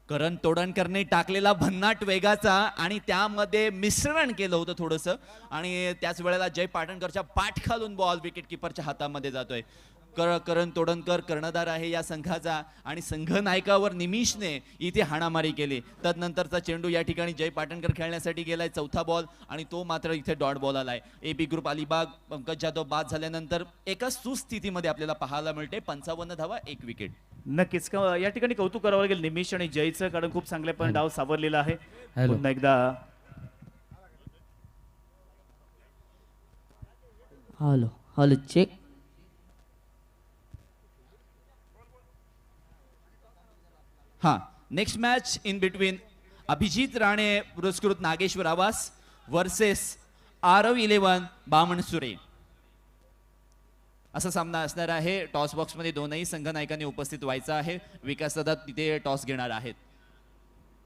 करण तोडणकरने टाकलेला भन्नाट वेगाचा आणि त्यामध्ये मिश्रण केलं होतं थोडंसं आणि त्याच वेळेला जय पाटणकरच्या पाठ खालून बॉल विकेट किपरच्या हातामध्ये जातोय. करण तोडणकर कर्णधार आहे या संघाचा आणि संघ नायकावर निमिषने इथे हाणामारी केली. तदनंतरचा चेंडू या ठिकाणी जय पाटणकर खेळण्यासाठी गेलाय. चौथा बॉल आणि तो मात्र इथे डॉट बॉल आलाय. AB ग्रुप अलिबाग पंकज जाधव बाद झाल्यानंतर एका सुस्थितीमध्ये आपल्याला पाहायला मिळते. 55 धावा 1 विकेट. नक्कीच या ठिकाणी कौतुक करावं लागेल निमिष आणि जयचं कारण खूप चांगल्यापणे डाव सावरलेला आहे. पुन्हा एकदा हॅलो हॅलो चेक. हा next match in between Abhijit Rane पुरस्कृत नागेश्वर आवास वर्सेस आरव 11 बामणसुरे असा सामना असणार आहे. टॉस बॉक्समध्ये दोनही संघ नायकांनी उपस्थित व्हायचा आहे. विकास दादा तिथे टॉस घेणार आहेत.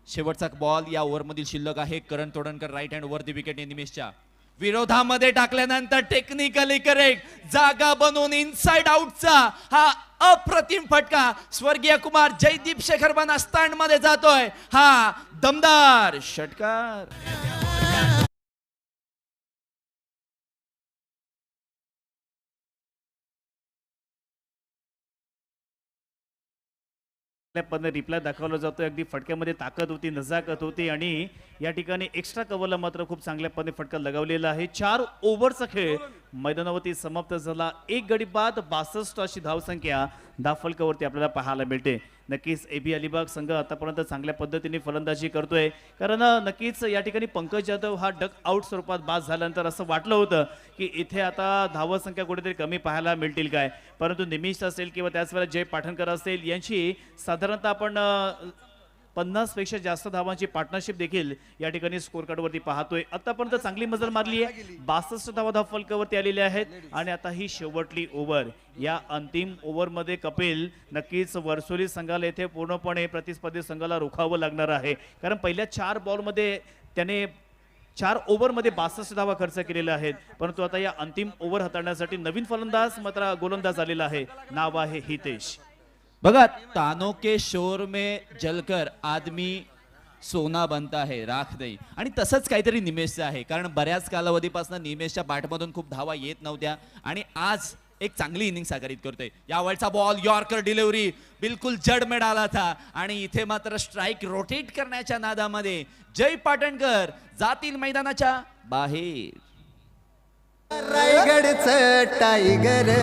शेवटचा बॉल या ओव्हरमधील शिल्लक आहे. करण तोडणकर राईट हँड वर दी विकेट निमिषच्या विरोधामध्ये टाकल्यानंतर टेक्निकली करेक्ट जागा बनवून इनसाइड आउटचा हा अप्रतिम फटका स्वर्गीय कुमार जयदीप शेखर बना स्टँड मध्ये जातोय. हा दमदार षटकार. रिप्लाय दाखवला जातोय. अगदी फटक्यामध्ये ताकद होती, नजाकत होती आणि या ठिकाणी एक्स्ट्रा कव्हरला मात्र खूप चांगल्या पद्धतीने फटका लगावलेला आहे. 4 ओव्हरचा खेळ मैदानावरती समाप्त झाला. 1 गडी बाद 62 अशी धावसंख्या धावफलकावरती आपल्याला पाहायला मिळते. नक्कीच AB अलिबाग संघ आतापर्यंत चांगल्या पद्धतीने फलंदाजी करतोय कारण नक्कीच या ठिकाणी पंकज जाधव हा डक आउट स्वरूपात बाद झाल्यानंतर असं वाटलं होतं की इथे आता धावसंख्या कुठेतरी कमी पाहायला मिळतील काय. परंतु निमिष असेल किंवा त्याच वेळेला जय पाठणकर असेल यांची साधारणतः आपण 50 पेक्षा जास्त धावांची पार्टनरशिप देखील या ठिकाणी स्कोर कार्डवरती पाहतोय. आतापर्यंत चांगली मजल मारली आहे. 62 धावा धावफलकावरती आलेल्या आहेत आणि आता ही शेवटली ओव्हर. या अंतिम ओव्हरमध्ये कपिल नक्कीच वर्सोली संघाला येथे पूर्णपणे प्रतिस्पर्धी संघाला रोखावं लागणार आहे कारण पहिल्या 4 बॉलमध्ये त्याने 4 ओव्हरमध्ये 62 धावा खर्च केलेल्या आहेत. परंतु आता या अंतिम ओव्हर हाताळण्यासाठी नवीन फलंदाज मात्र गोलंदाज आलेला आहे. नाव आहे हितेश. बघा तानो के शोर में जलकर आदमी सोना बनता है राख दई आणि तसंच काहीतरी निमेषचं आहे कारण बऱ्याच कालावधीपासून निमेषच्या पाठमधून खूप धावा येत नव्हत्या आणि आज एक चांगली इनिंग साकारित करतोय. यावेळचा बॉल यॉर्कर डिलिव्हरी बिलकुल जड मिळाला था आणि इथे मात्र स्ट्राईक रोटेट करण्याच्या नादामध्ये जय पाटणकर जातील मैदानाच्या बाहेर. रायगडचं टायगर.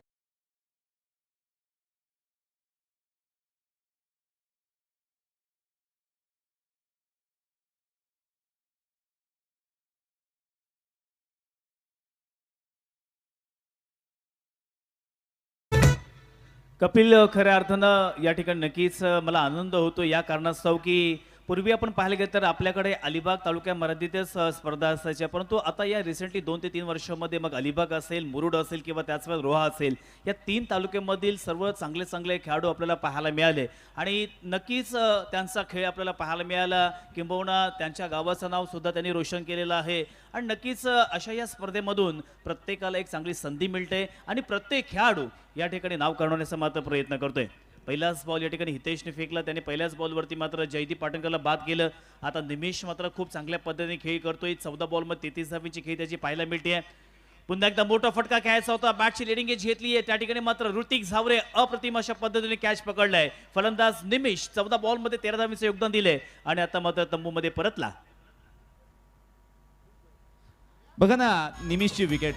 कपिल, खऱ्या अर्थानं या ठिकाणी नक्कीच मला आनंद होतो या कारणास्तव की पूर्वी आपण पाहायला गेलं तर आपल्याकडे अलिबाग तालुक्यामर्यादितच स्पर्धा असायच्या, परंतु आता या रिसेंटली 2 ते 3 वर्षामध्ये मग अलिबाग असेल, मुरुड असेल किंवा त्याचवेळेस रोहा असेल, या 3 तालुक्यामधील सर्व चांगले चांगले खेळाडू आपल्याला पाहायला मिळाले आणि नक्कीच त्यांचा खेळ आपल्याला पाहायला मिळाला, किंबहुना त्यांच्या गावाचं नाव सुद्धा त्यांनी रोशन केलेलं आहे आणि नक्कीच अशा या स्पर्धेमधून प्रत्येकाला एक चांगली संधी मिळते आणि प्रत्येक खेळाडू या ठिकाणी नाव करण्याचा मात्र प्रयत्न करतोय. पहिलाच बॉल या ठिकाणी हितेशने फेकला, त्याने पहिल्याच बॉलवरती मात्र जयदीप पाटणकरला बाद केलं. आता निमिष मात्र खूप चांगल्या पद्धतीने खेळ करतोय. 14 बॉलमध्ये 33 धावांची खेळ त्याची पाहायला मिळते. पुन्हा एकदा मोठा फटका खेळायचा होता, बॅटची लिडिंग एज घेतली आहे, त्या ठिकाणी मात्र ऋतिक झावरे अप्रतिम अशा पद्धतीने कॅच पकडलाय. फलंदाज निमिष 14 बॉलमध्ये 13 धावांचं योगदान दिले आणि आता मात्र तंबूमध्ये परतला. बघा ना निमिषची विकेट.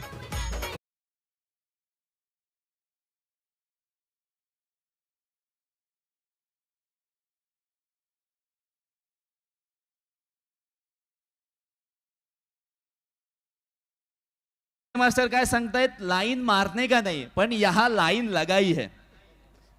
मास्टर काय सांगतायत, लाईन मारने का नाही पण यहा लाईन लगाई है.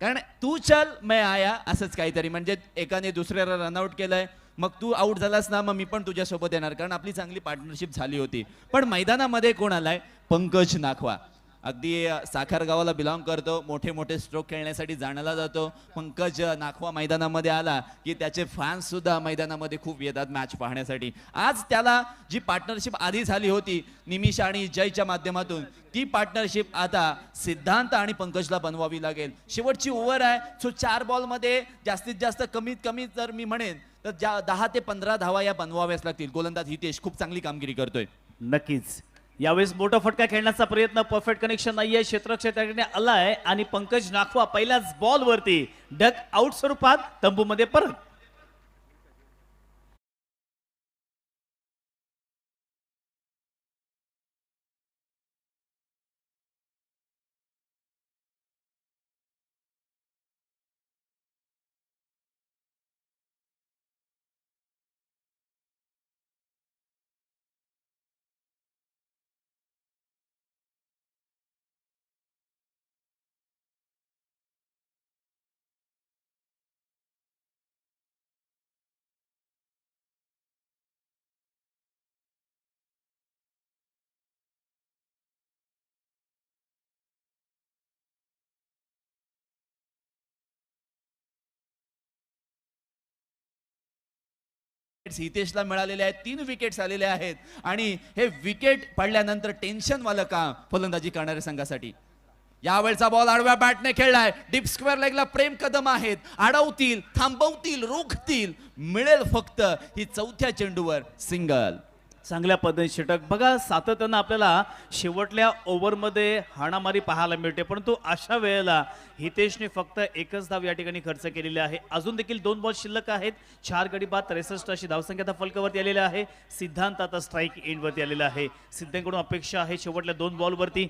कारण तू चल मैं आया असंच काहीतरी, म्हणजे एकाने दुसऱ्याला रनआउट केलंय, मग तू आउट झालास ना मग मी पण तुझ्यासोबत येणार, कारण आपली चांगली पार्टनरशिप झाली होती. पण मैदानामध्ये कोण आलाय, पंकज नाखवा. अगदी साखर गावाला बिलॉंग करतो, मोठे मोठे स्ट्रोक खेळण्यासाठी जाण्याला जातो. पंकज नाखवा मैदानामध्ये आला की त्याचे फॅन्स सुद्धा मैदानामध्ये खूप येतात मॅच पाहण्यासाठी. आज त्याला जी पार्टनरशिप आधी झाली होती निमिष आणि जयच्या माध्यमातून, ती पार्टनरशिप आता सिद्धांत आणि पंकजला बनवावी लागेल. शेवटची ओव्हर आहे, सो 4 बॉलमध्ये जास्तीत जास्त कमीत कमी जर मी म्हणेन तर 10 ते 15 धावा या बनवाव्याच लागतील. गोलंदाज हितेश खूप चांगली कामगिरी करतोय. नक्कीच यावेळेस मोठा फटका खेळण्याचा प्रयत्न, परफेक्ट कनेक्शन नाहीये, क्षेत्ररक्षकाने आलाय आणि पंकज नाखवा पहिल्याच बॉलवरती डक आउट स्वरूपात तंबूमध्ये परत. हितेशला मिळालेले आहेत 3 विकेट्स आलेले आहेत आणि हे विकेट पडल्यानंतर टेन्शन वालं काम फलंदाजी करणाऱ्या संघासाठी. यावेळचा बॉल आडव्या बॅटने खेळलाय, डीप स्क्वेअर लेगला प्रेम कदम आहेत, अडवतील, थांबवतील, रोखतील, मिळेल फक्त ही 4थ्या चेंडूवर सिंगल. चांगल्या पद्धतीने षटक. बघा सातत्यानं आपल्याला शेवटल्या ओव्हरमध्ये हाणामारी पाहायला मिळते, परंतु अशा वेळेला हितेशने फक्त 1च धाव या ठिकाणी खर्च केलेली आहे. अजून देखील 2 बॉल शिल्लक आहेत. 4 गडी बाद 63 अशी धावसंख्या आता फलकावरती आलेली आहे. सिद्धांत आता स्ट्राईक एंडवरती आलेला आहे. सिद्धांकडून अपेक्षा आहे शेवटल्या 2 बॉलवरती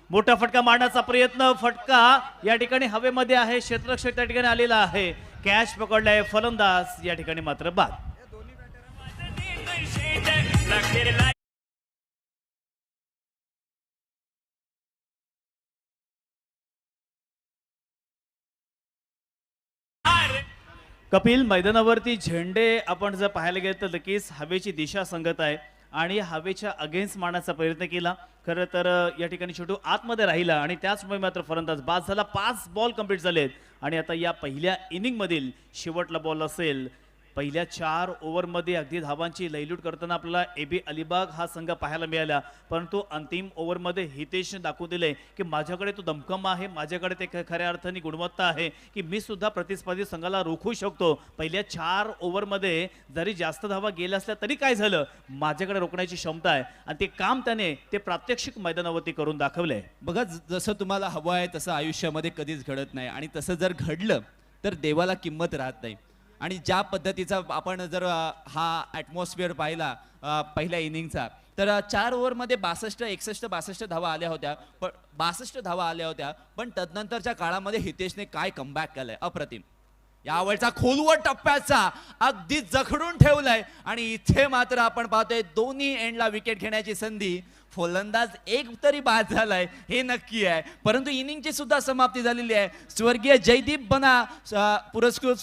मोठा फटका मारण्याचा प्रयत्न. फटका या ठिकाणी हवेमध्ये आहे, क्षेत्ररक्षक त्या ठिकाणी आलेला आहे, कॅच पकडलाय, फलंदाज या ठिकाणी मात्र बाद. कपिल, मैदानावरती झेंडे आपण जर पाहायला गेलं तर नक्कीच हवेची दिशा संगत आहे आणि हवेच्या अगेन्स्ट मारण्याचा प्रयत्न केला. खरं तर या ठिकाणी छोटू आतमध्ये राहिला आणि त्याचमुळे मात्र फलंदाज बाद झाला. 5 बॉल कंप्लीट झालेत आणि आता या पहिल्या इनिंग मधील शेवटला बॉल असेल पहिल्या 4 ओव्हरमध्ये अगदी धावांची लयलूट करताना आपल्याला AB अलिबाग हा संघ पाहायला मिळाला, परंतु अंतिम ओव्हरमध्ये हितेशने दाखवून दिले की माझ्याकडे तो दमखम आहे, माझ्याकडे ते खऱ्या अर्थाने गुणवत्ता आहे की मी सुद्धा प्रतिस्पर्धी संघाला रोखू शकतो. पहिल्या 4 ओव्हरमध्ये जरी जास्त धावा गेल्या असल्या तरी काय झालं, माझ्याकडे रोखण्याची क्षमता आहे आणि ते काम त्याने ते प्रात्यक्षिक मैदानावरती करून दाखवलंय. बघा जसं तुम्हाला हवं आहे तसं आयुष्यामध्ये कधीच घडत नाही आणि तसं जर घडलं तर देवाला किंमत राहत नाही. आणि ज्या पद्धतीचा आपण जर हा ॲटमॉस्फिअर पाहिला पहिल्या इनिंगचा, तर 4 ओव्हरमध्ये 62 धावा आल्या होत्या, पण 62 धावा आल्या होत्या, पण तदनंतरच्या काळामध्ये हितेशने काय कमबॅक केलंय अप्रतिम. यावेळचा खोलवर टप्प्याचा अगदी जखडून ठेवलाय आणि इथे मात्र आपण पाहतोय दोन्ही एंडला विकेट घेण्याची संधी. फलंदाज एक तरी बाद झालाय हे नक्की आहे, परंतु इनिंगची सुद्धा समाप्ती झालेली आहे. स्वर्गीय जयदीप बना पुरस्कृत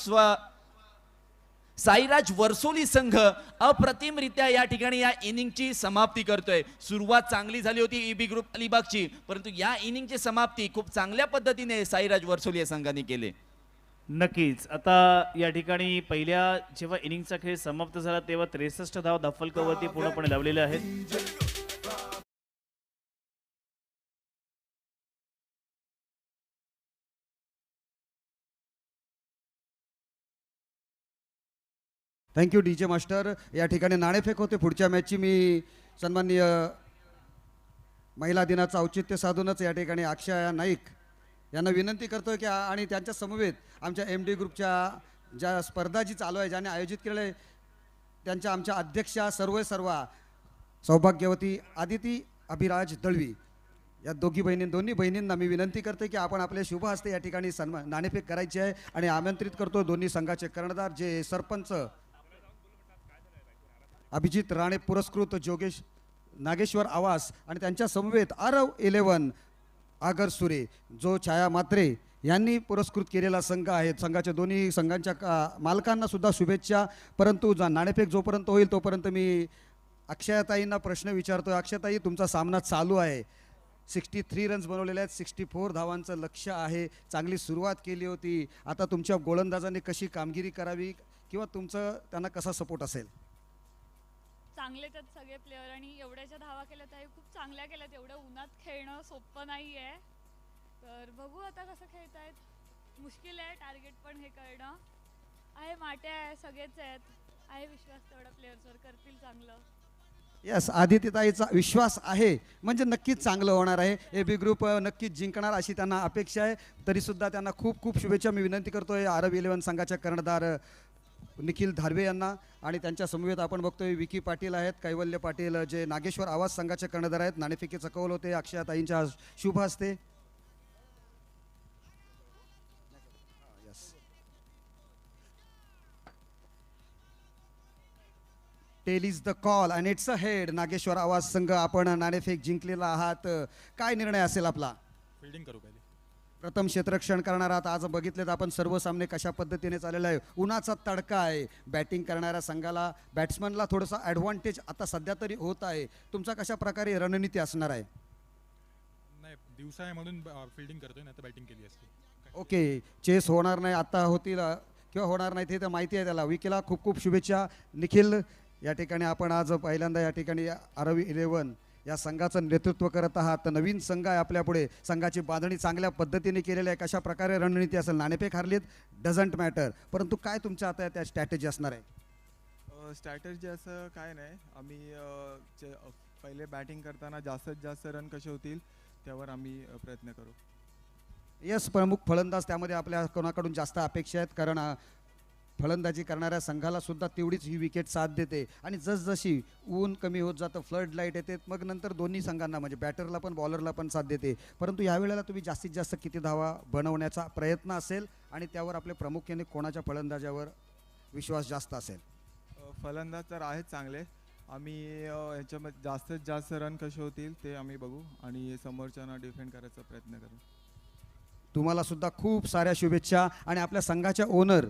साईराज वर्सोली संघ अप्रतिमरित्या या ठिकाणी या इनिंगची समाप्ती करतोय. सुरुवात चांगली झाली होती EB ग्रुप अलिबागची, परंतु या इनिंगची समाप्ती खूप चांगल्या पद्धतीने साईराज वर्सोली या संघाने केले. नक्कीच. आता या ठिकाणी पहिल्या जेव्हा इनिंगचा खेळ समाप्त झाला तेव्हा 63 धावा धफलकावरती पूर्णपणे लावलेल्या आहेत. Thank you DJ master. या ठिकाणी नाणेफेक होते. पुढच्या मॅचची मी सन्माननीय महिला दिनाचं औचित्य साधूनच या ठिकाणी अक्षया नाईक यांना विनंती करतोय की आणि त्यांच्या समवेत आमच्या MD ग्रुपच्या ज्या स्पर्धा जी चालू आहे ज्याने आयोजित केलेलं आहे त्यांच्या आमच्या अध्यक्षा सर्व सौभाग्यवती आदिती अभिराज दळवी या दोन्ही बहिणींना मी विनंती करते की आपण आपल्या शुभ हस्ते या ठिकाणी नाणेफेक करायची आहे आणि आमंत्रित करतो दोन्ही संघाचे कर्णधार जे सरपंच अभिजित राणे पुरस्कृत नागेश्वर आवास आणि त्यांच्या समवेत आरव 11 आगर सुरे जो छाया मात्रे यांनी पुरस्कृत केलेला संघ आहे. संघाच्या दोन्ही संघांच्या मालकांना सुद्धा शुभेच्छा. परंतु नाणेफेक जोपर्यंत होईल तोपर्यंत मी अक्षयाताईंना प्रश्न विचारतोय. अक्षयाताई, तुमचा सामना चालू आहे. 63 रन्स बनवलेले आहेत, 64 धावांचं लक्ष्य आहे. चांगली सुरुवात केली होती. आता तुमच्या गोलंदाजांनी कशी कामगिरी करावी किंवा तुमचं त्यांना कसा सपोर्ट असेल? चांगले त्यात सगळे प्लेयर आणि एवढ्याच्या धावा केल्या त्याही खूप चांगल्या केल्यात. एवढं उन्हात खेळणं सोपं नाही आहे, तर बघू आता कसं खेळतायत. मुश्किल आहे टार्गेट पण हे करणं. आहे माटे आहे, सगळेच आहेत, आहे विश्वास तेवढा प्लेयर्सवर करतील चांगलं. यस, आदित्यताईचा विश्वास आहे म्हणजे नक्कीच चांगलं होणार आहे. AB ग्रुप नक्कीच जिंकणार अशी त्यांना अपेक्षा आहे. तरीसुद्धा त्यांना खूप खूप शुभेच्छा. मी विनंती करतोय आरव 11 संघाच्या कर्णधार निखिल धारवे यांना आणि त्यांच्या समवेत आपण बघतोय विकी पाटील आहेत, कैवल्य पाटील जे नागेश्वर आवाज संघाचे कर्णधार आहेत. नाणेफेकीचा कौल होते अक्षयाताईंच्या शुभ हस्ते. Tail is the call and it's a head. Nageshwar आवाज संघ आपण नाणेफेक जिंकलेला आहात. काय निर्णय असेल आपला? फिल्डिंग करू पहिले. प्रथम क्षेत्ररक्षण करणार आहात. आज बघितलेत आपण सर्व सामने कशा पद्धतीने चाललेला आहे. उन्हाचा तडका आहे. बॅटिंग करणाऱ्या संघाला बॅट्समनला थोडासा ॲडव्हान्टेज आता सध्या तरी होत आहे. तुमचा कशा प्रकारे रणनीती असणार आहे? नाही, दिवसा आहे म्हणून फिल्डिंग करतोय, नाही तर बॅटिंग केली असती. ओके, चेस होणार नाही आता होतील किंवा होणार नाही ते तर माहिती आहे त्याला. विकीला खूप खूप शुभेच्छा. निखिल, या ठिकाणी आपण आज पहिल्यांदा या ठिकाणी आरव 11 या संघाचं नेतृत्व करत आहात. नवीन संघ आहे आपल्यापुढे. संघाची बांधणी चांगल्या पद्धतीने केलेली आहे. कशा प्रकारे रणनीती असेल? नाणेफेक हारलीत डझंट मॅटर, परंतु काय तुमच्या आता त्या स्ट्रॅटेजी असणार आहे? स्ट्रॅटेजी असं काय नाही. आम्ही पहिले बॅटिंग करताना जास्तीत जास्त रन कसे होतील त्यावर आम्ही प्रयत्न करू. यस, प्रमुख फलंदाज त्यामध्ये आपल्या कोणाकडून जास्त अपेक्षा आहेत, कारण फलंदाजी करणाऱ्या संघाला सुद्धा तेवढीच ही विकेट साथ देते आणि जसजशी ऊन कमी होत जातं, फ्लड लाईट येते, मग नंतर दोन्ही संघांना म्हणजे बॅटरला पण बॉलरला पण साथ देते. परंतु यावेळेला तुम्ही जास्तीत जास्त किती धावा बनवण्याचा प्रयत्न असेल आणि त्यावर आपले प्रामुख्याने कोणाच्या फलंदाजावर विश्वास जास्त असेल? फलंदाज तर आहेत चांगले. आम्ही याच्यामध्ये जास्तीत जास्त रन कसे होतील ते आम्ही बघू आणि समोरच्यांना डिफेंड करायचा प्रयत्न करू. तुम्हाला सुद्धा खूप साऱ्या शुभेच्छा. आणि आपल्या संघाच्या ओनर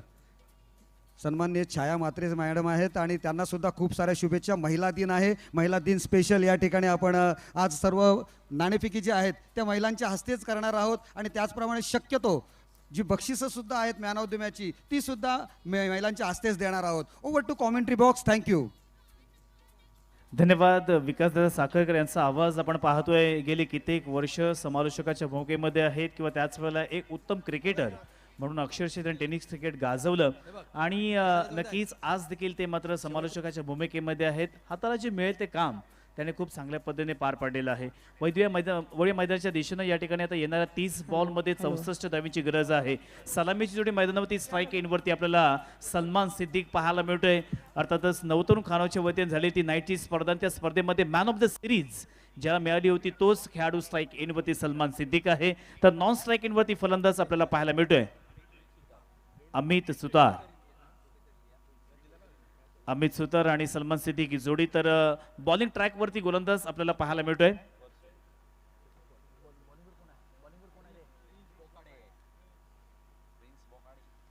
सन्माननीय छाया मात्रे मॅडम आहेत आणि त्यांना सुद्धा खूप साऱ्या शुभेच्छा. महिला दिन आहे, महिला दिन स्पेशल या ठिकाणी आपण आज सर्व नाणेफेकी जे आहेत त्या महिलांच्या हस्तेच करणार आहोत आणि त्याचप्रमाणे शक्यतो जी बक्षिसं सुद्धा आहेत मॅन ऑफ द मॅचची ती सुद्धा महिलांच्या हस्तेच देणार आहोत. Over to commentary box. Thank you. धन्यवाद. विकासदादा साखरकर यांचा आवाज आपण पाहतोय. गेली कित्येक वर्ष समालोचकाच्या भूमिकेमध्ये आहेत किंवा त्याच वेळेला एक उत्तम क्रिकेटर म्हणून अक्षरशः त्यांनी टेनिस क्रिकेट गाजवलं आणि नक्कीच आज देखील ते मात्र समालोचकाच्या भूमिकेमध्ये आहेत. हाताला जे मिळेल ते काम त्याने खूप चांगल्या पद्धतीने पार पाडलेलं आहे. वळी मैदानाच्या दिशेनं या ठिकाणी आता येणाऱ्या 30 बॉलमध्ये 64 धावींची गरज आहे. सलामीची जोडी मैदानावरती स्ट्राईक एंडवरती आपल्याला सलमान सिद्दीक पाहायला मिळतोय. अर्थातच नवतरुण खानाच्या वतीने झाली ती नाईटची स्पर्धा. त्या स्पर्धेमध्ये मॅन ऑफ द सिरीज ज्याला मिळाली होती तोच खेळाडू स्ट्राईक एंडवरती सलमान सिद्दीक आहे. तर नॉन स्ट्राईक एंडवरती फलंदाज आपल्याला पाहायला मिळतोय अमित सुतार. अमित सुतार आणि सलमान सिद्दीक ही जोडी. तर बॉलिंग ट्रॅकवरती गोलंदाज आपल्याला पाहायला मिळतोय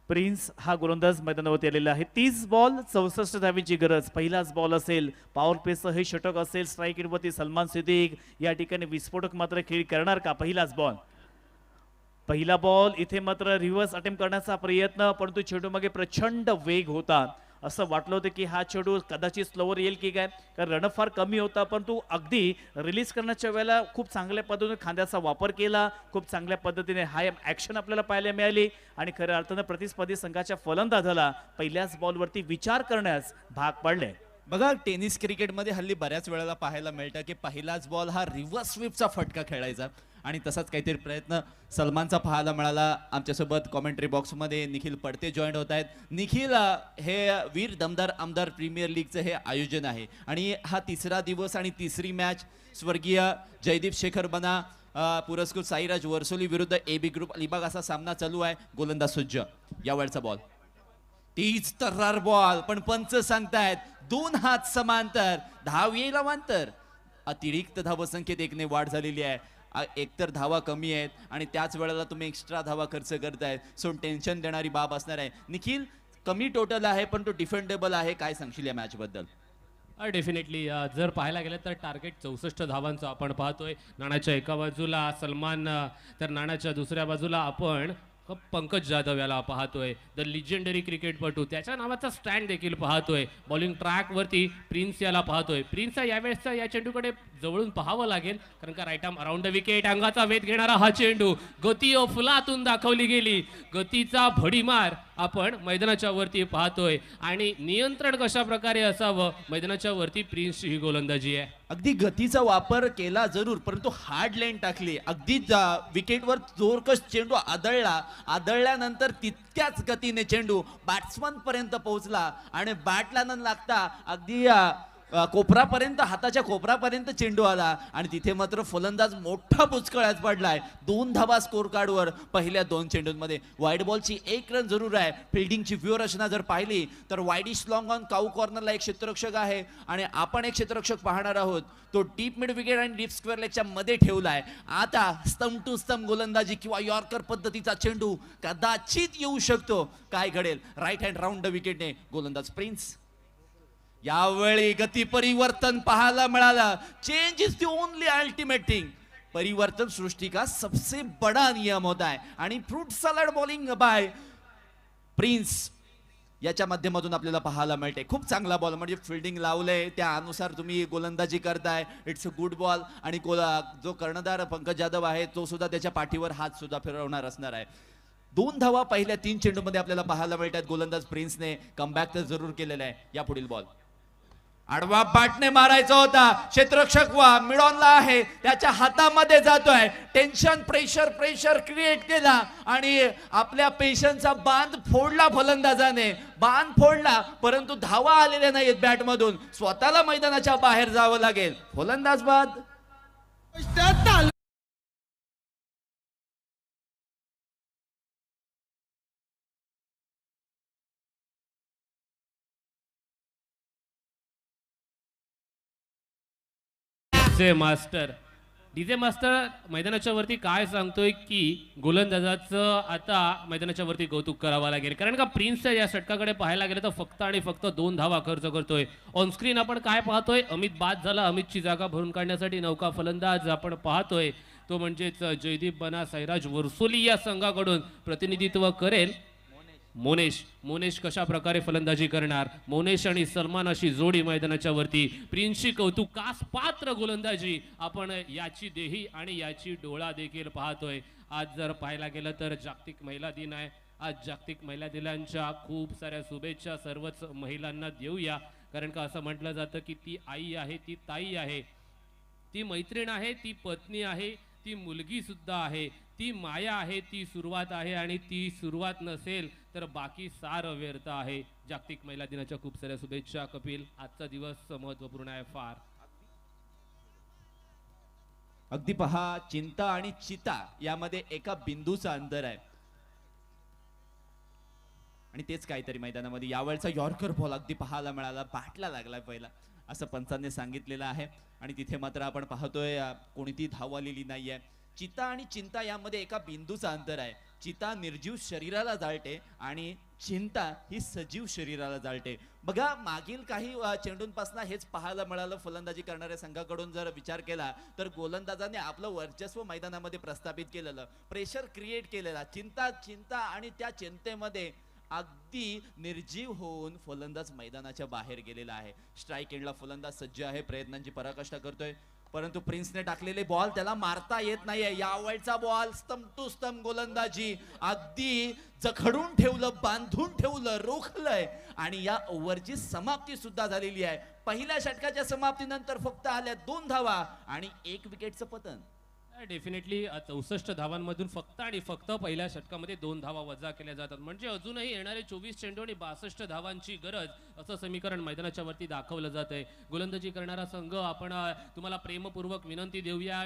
प्रिन्स. हा गोलंदाज मैदानावरती आलेला आहे. 30 बॉल 64 धावींची गरज. पहिलाच बॉल असेल. पॉवर प्लेचं हे षटक असेल. स्ट्राईक एंडवरती सलमान सिद्दीक या ठिकाणी विस्फोटक मात्र खेळ करणार का? पहिला बॉल इथे मात्र रिव्हर्स अटेम्प्ट करण्याचा प्रयत्न, परंतु चेंडू मागे प्रचंड वेग होता. असं वाटलं होतं की हा चेंडू कदाचित स्लोवर येईल की काय, कारण रन फार कमी होता, परंतु अगदी रिलीज करण्याच्या वेळेला खूप चांगल्या पद्धतीने खांद्याचा वापर केला. खूप चांगल्या पद्धतीने हाय ॲक्शन आपल्याला पाहायला मिळाली आणि खऱ्या अर्थानं प्रतिस्पर्धी संघाच्या फलंदाजाला पहिल्याच बॉलवरती विचार करण्यास भाग पडले. बघा, टेनिस क्रिकेटमध्ये हल्ली बऱ्याच वेळेला पाहायला मिळतं की पहिलाच बॉल हा रिव्हर्स स्वीपचा फटका खेळायचा आणि तसाच काहीतरी प्रयत्न सलमानचा पाहायला मिळाला. आमच्यासोबत कॉमेंट्री बॉक्समध्ये निखिल पडते जॉईंट होत आहेत. निखिल, हे वीर दमदार आमदार प्रीमियर लीगचं हे आयोजन आहे आणि हा तिसरा दिवस आणि तिसरी मॅच स्वर्गीय जयदीप शेखर बना पुरस्कृत साईराज वर्सोली विरुद्ध AB ग्रुप अलिबाग असा सामना चालू आहे. गोलंदाज सज्ज. या वेळचा बॉल तीच तर्रार बॉल, पण पंच सांगतायत 2 हात समांतर, धाव येईल अवांतर. अतिरिक्त धावसंख्येत 1ने वाढ झालेली आहे. एकतर धावा कमी आहेत आणि त्याच वेळेला तुम्ही एक्स्ट्रा धावा खर्च करतायत, सो टेन्शन देणारी बाब असणार आहे. निखिल, कमी टोटल आहे पण तो डिफेंडेबल आहे. काय सांगशील या मॅच बद्दल? डेफिनेटली जर पाहायला गेलं तर टार्गेट 64 धावांचं आपण पाहतोय. नाण्याच्या एका बाजूला सलमान, तर नाण्याच्या दुसऱ्या बाजूला आपण पंकज जाधव याला पाहतोय, द लिजेंडरी क्रिकेटपटू. त्याच्या नावाचा स्टँड देखील पाहतोय. बॉलिंग ट्रॅकवरती प्रिन्स याला पाहतोय. प्रिन्सचा यावेळेसचा या चेंडूकडे जवळून पाहावं लागेल, कारण का right arm around the wicket, अंगाचा वेध घेणारा हा चेंडू गती फुलातून दाखवली गेली. गतीचा भडीमार आपण मैदानाच्या वरती पाहतोय आणि नियंत्रण कशा प्रकारे असावं मैदानाच्या वरती प्रिन्सची ही गोलंदाजी आहे. अगदी गतीचा वापर केला जरूर, परंतु हार्ड लाईन टाकली. अगदी विकेटवर जोरकस चेंडू आदळल्यानंतर तितक्याच गतीने चेंडू बॅट्समन पर्यंत पोहोचला आणि बॅटला न लागता अगदी कोपरापर्यंत, हाताच्या कोपरापर्यंत चेंडू आला आणि तिथे मात्र फलंदाज मोठा बुचकळ्यात पडलाय. 2 धावा स्कोर कार्डवर पहिल्या 2 चेंडूंमध्ये. वाईड बॉलची 1 रन जरूर आहे. फिल्डिंगची व्यूहरचना जर पाहिली तर वाईडिश लॉंग ऑन काऊ कॉर्नरला एक क्षेत्ररक्षक आहे आणि आपण एक क्षेत्ररक्षक पाहणार आहोत. तो डीप मिड विकेट आणि डीप स्क्वेअर लेगच्या मध्ये ठेवलाय. आता स्तंभ टू स्तंभ गोलंदाजी किंवा यॉर्कर पद्धतीचा चेंडू कदाचित येऊ शकतो. काय घडेल? राईट हँड राऊंड द विकेटने गोलंदाज प्रिन्स. यावेळी गती परिवर्तन पाहायला मिळाला. Change is the only ultimate thing. परिवर्तन सृष्टि का सबसे बड़ा नियम होता है आणि fruit salad bowling bye prince याच्या माध्यमातून आपल्याला पाहायला मिळते. खूप चांगला बॉल, म्हणजे फिल्डिंग लावलंय त्यानुसार तुम्ही गोलंदाजी करताय. इट्स अ गुड बॉल आणि जो कर्णधार पंकज जाधव आहे तो सुद्धा त्याच्या पाठीवर हात सुद्धा फिरवणार असणार आहे. 2 धावा पहिल्या 3 चेंडूमध्ये आपल्याला पाहायला मिळतात. गोलंदाज प्रिन्सने कमबॅक तर जरूर केलेला आहे. या पुढील बॉल आडवा बॅटने मारायचा होता. क्षेत्ररक्षक मिडॉनला आहे, त्याच्या हातामध्ये जातोय. टेन्शन, प्रेशर क्रिएट केला आणि आपल्या पेशन्सचा बांध फोडला फलंदाजाने. बांध फोडला, परंतु धावा आलेल्या नाहीत बॅटमधून. स्वतःला मैदानाच्या बाहेर जावं लागेल. फलंदाज बाद. डीजे मास्टर मैदानाच्या वरती काय सांगतोय की गोलंदाजाचं आता मैदानाच्या वरती कौतुक करावं लागेल, कारण का प्रिन्सच्या या षटकाकडे पाहायला गेलं तर फक्त आणि फक्त 2 धावा खर्च करतोय. ऑनस्क्रीन आपण काय पाहतोय? अमित बाद झाला. अमितची जागा भरून काढण्यासाठी नौका फलंदाज आपण पाहतोय. तो म्हणजेच जयदीप बना साईराज वर्सोली या संघाकडून प्रतिनिधित्व करेल मोनेश कशा प्रकारे फलंदाजी करणार. मोनेश आणि सलमान अशी जोडी मैदानाच्या वरती. प्रिन्सची कौतुकास पात्र गोलंदाजी आपण याची देही आणि याची डोळा देखील पाहतोय. आज जर पाहायला गेलं तर जागतिक महिला दिन आहे. आज जागतिक महिला दिनांच्या खूप साऱ्या शुभेच्छा सर्वच महिलांना देऊया. कारण का असं म्हटलं जातं की ती आई आहे, ती ताई आहे, ती मैत्रीण आहे, ती पत्नी आहे, ती मुलगी सुद्धा आहे, ती माया आहे, ती सुरुवात आहे आणि ती सुरुवात नसेल तर बाकी सारं व्यर्थ आहे. जागतिक महिला दिनाच्या खूप साऱ्या शुभेच्छा कपिल. आजचा दिवस महत्त्वपूर्ण आहे फार. अगदी पहा, चिंता आणि चिता यामध्ये एका बिंदूचा अंतर आहे आणि तेच काहीतरी मैदानामध्ये यावेळचा यॉर्कर बॉल अगदी पाहायला मिळाला. बॅटला लागला पहिला असं पंचांनी सांगितलेलं आहे आणि तिथे मात्र आपण पाहतोय कोणती धाव आलेली नाहीये. चिता आणि चिंता यामध्ये एका बिंदूचा अंतर आहे. चिता निर्जीव शरीराला जाळते आणि चिंता ही सजीव शरीराला जाळते. बघा, मागील काही चेंडूंपासून हेच पाहायला मिळालं. फलंदाजी करणाऱ्या संघाकडून जर विचार केला तर गोलंदाजाने आपलं वर्चस्व मैदानामध्ये प्रस्थापित केलेलं, प्रेशर क्रिएट केलेला. चिंता आणि त्या चिंतेमध्ये अगदी निर्जीव होऊन फलंदाज मैदानाच्या बाहेर गेलेला आहे. स्ट्राईक एंडला फलंदाज सज्ज आहे, प्रयत्नांची पराकाष्ठा करतोय, परंतु प्रिन्सने टाकलेले बॉल त्याला मारता येत नाहीये. यावेळचा बॉल स्तंभ टू स्तंभ गोलंदाजी अगदी जखडून ठेवलं, बांधून ठेवलं, रोखलंय आणि या ओव्हरची समाप्ती सुद्धा झालेली आहे. पहिल्या षटकाच्या समाप्तीनंतर फक्त आल्या 2 धावा आणि 1 विकेटचं पतन. डेफिनेटली 64 धावांमधून फक्त आणि फक्त पहिल्या षटकामध्ये 2 धावा वजा केल्या जातात. म्हणजे अजूनही येणारे 24 चेंडू आणि 62 धावांची गरज असं समीकरण मैदानाच्या वरती दाखवलं जात आहे. गोलंदाजी करणारा संघ आपण तुम्हाला प्रेमपूर्वक विनंती देऊया,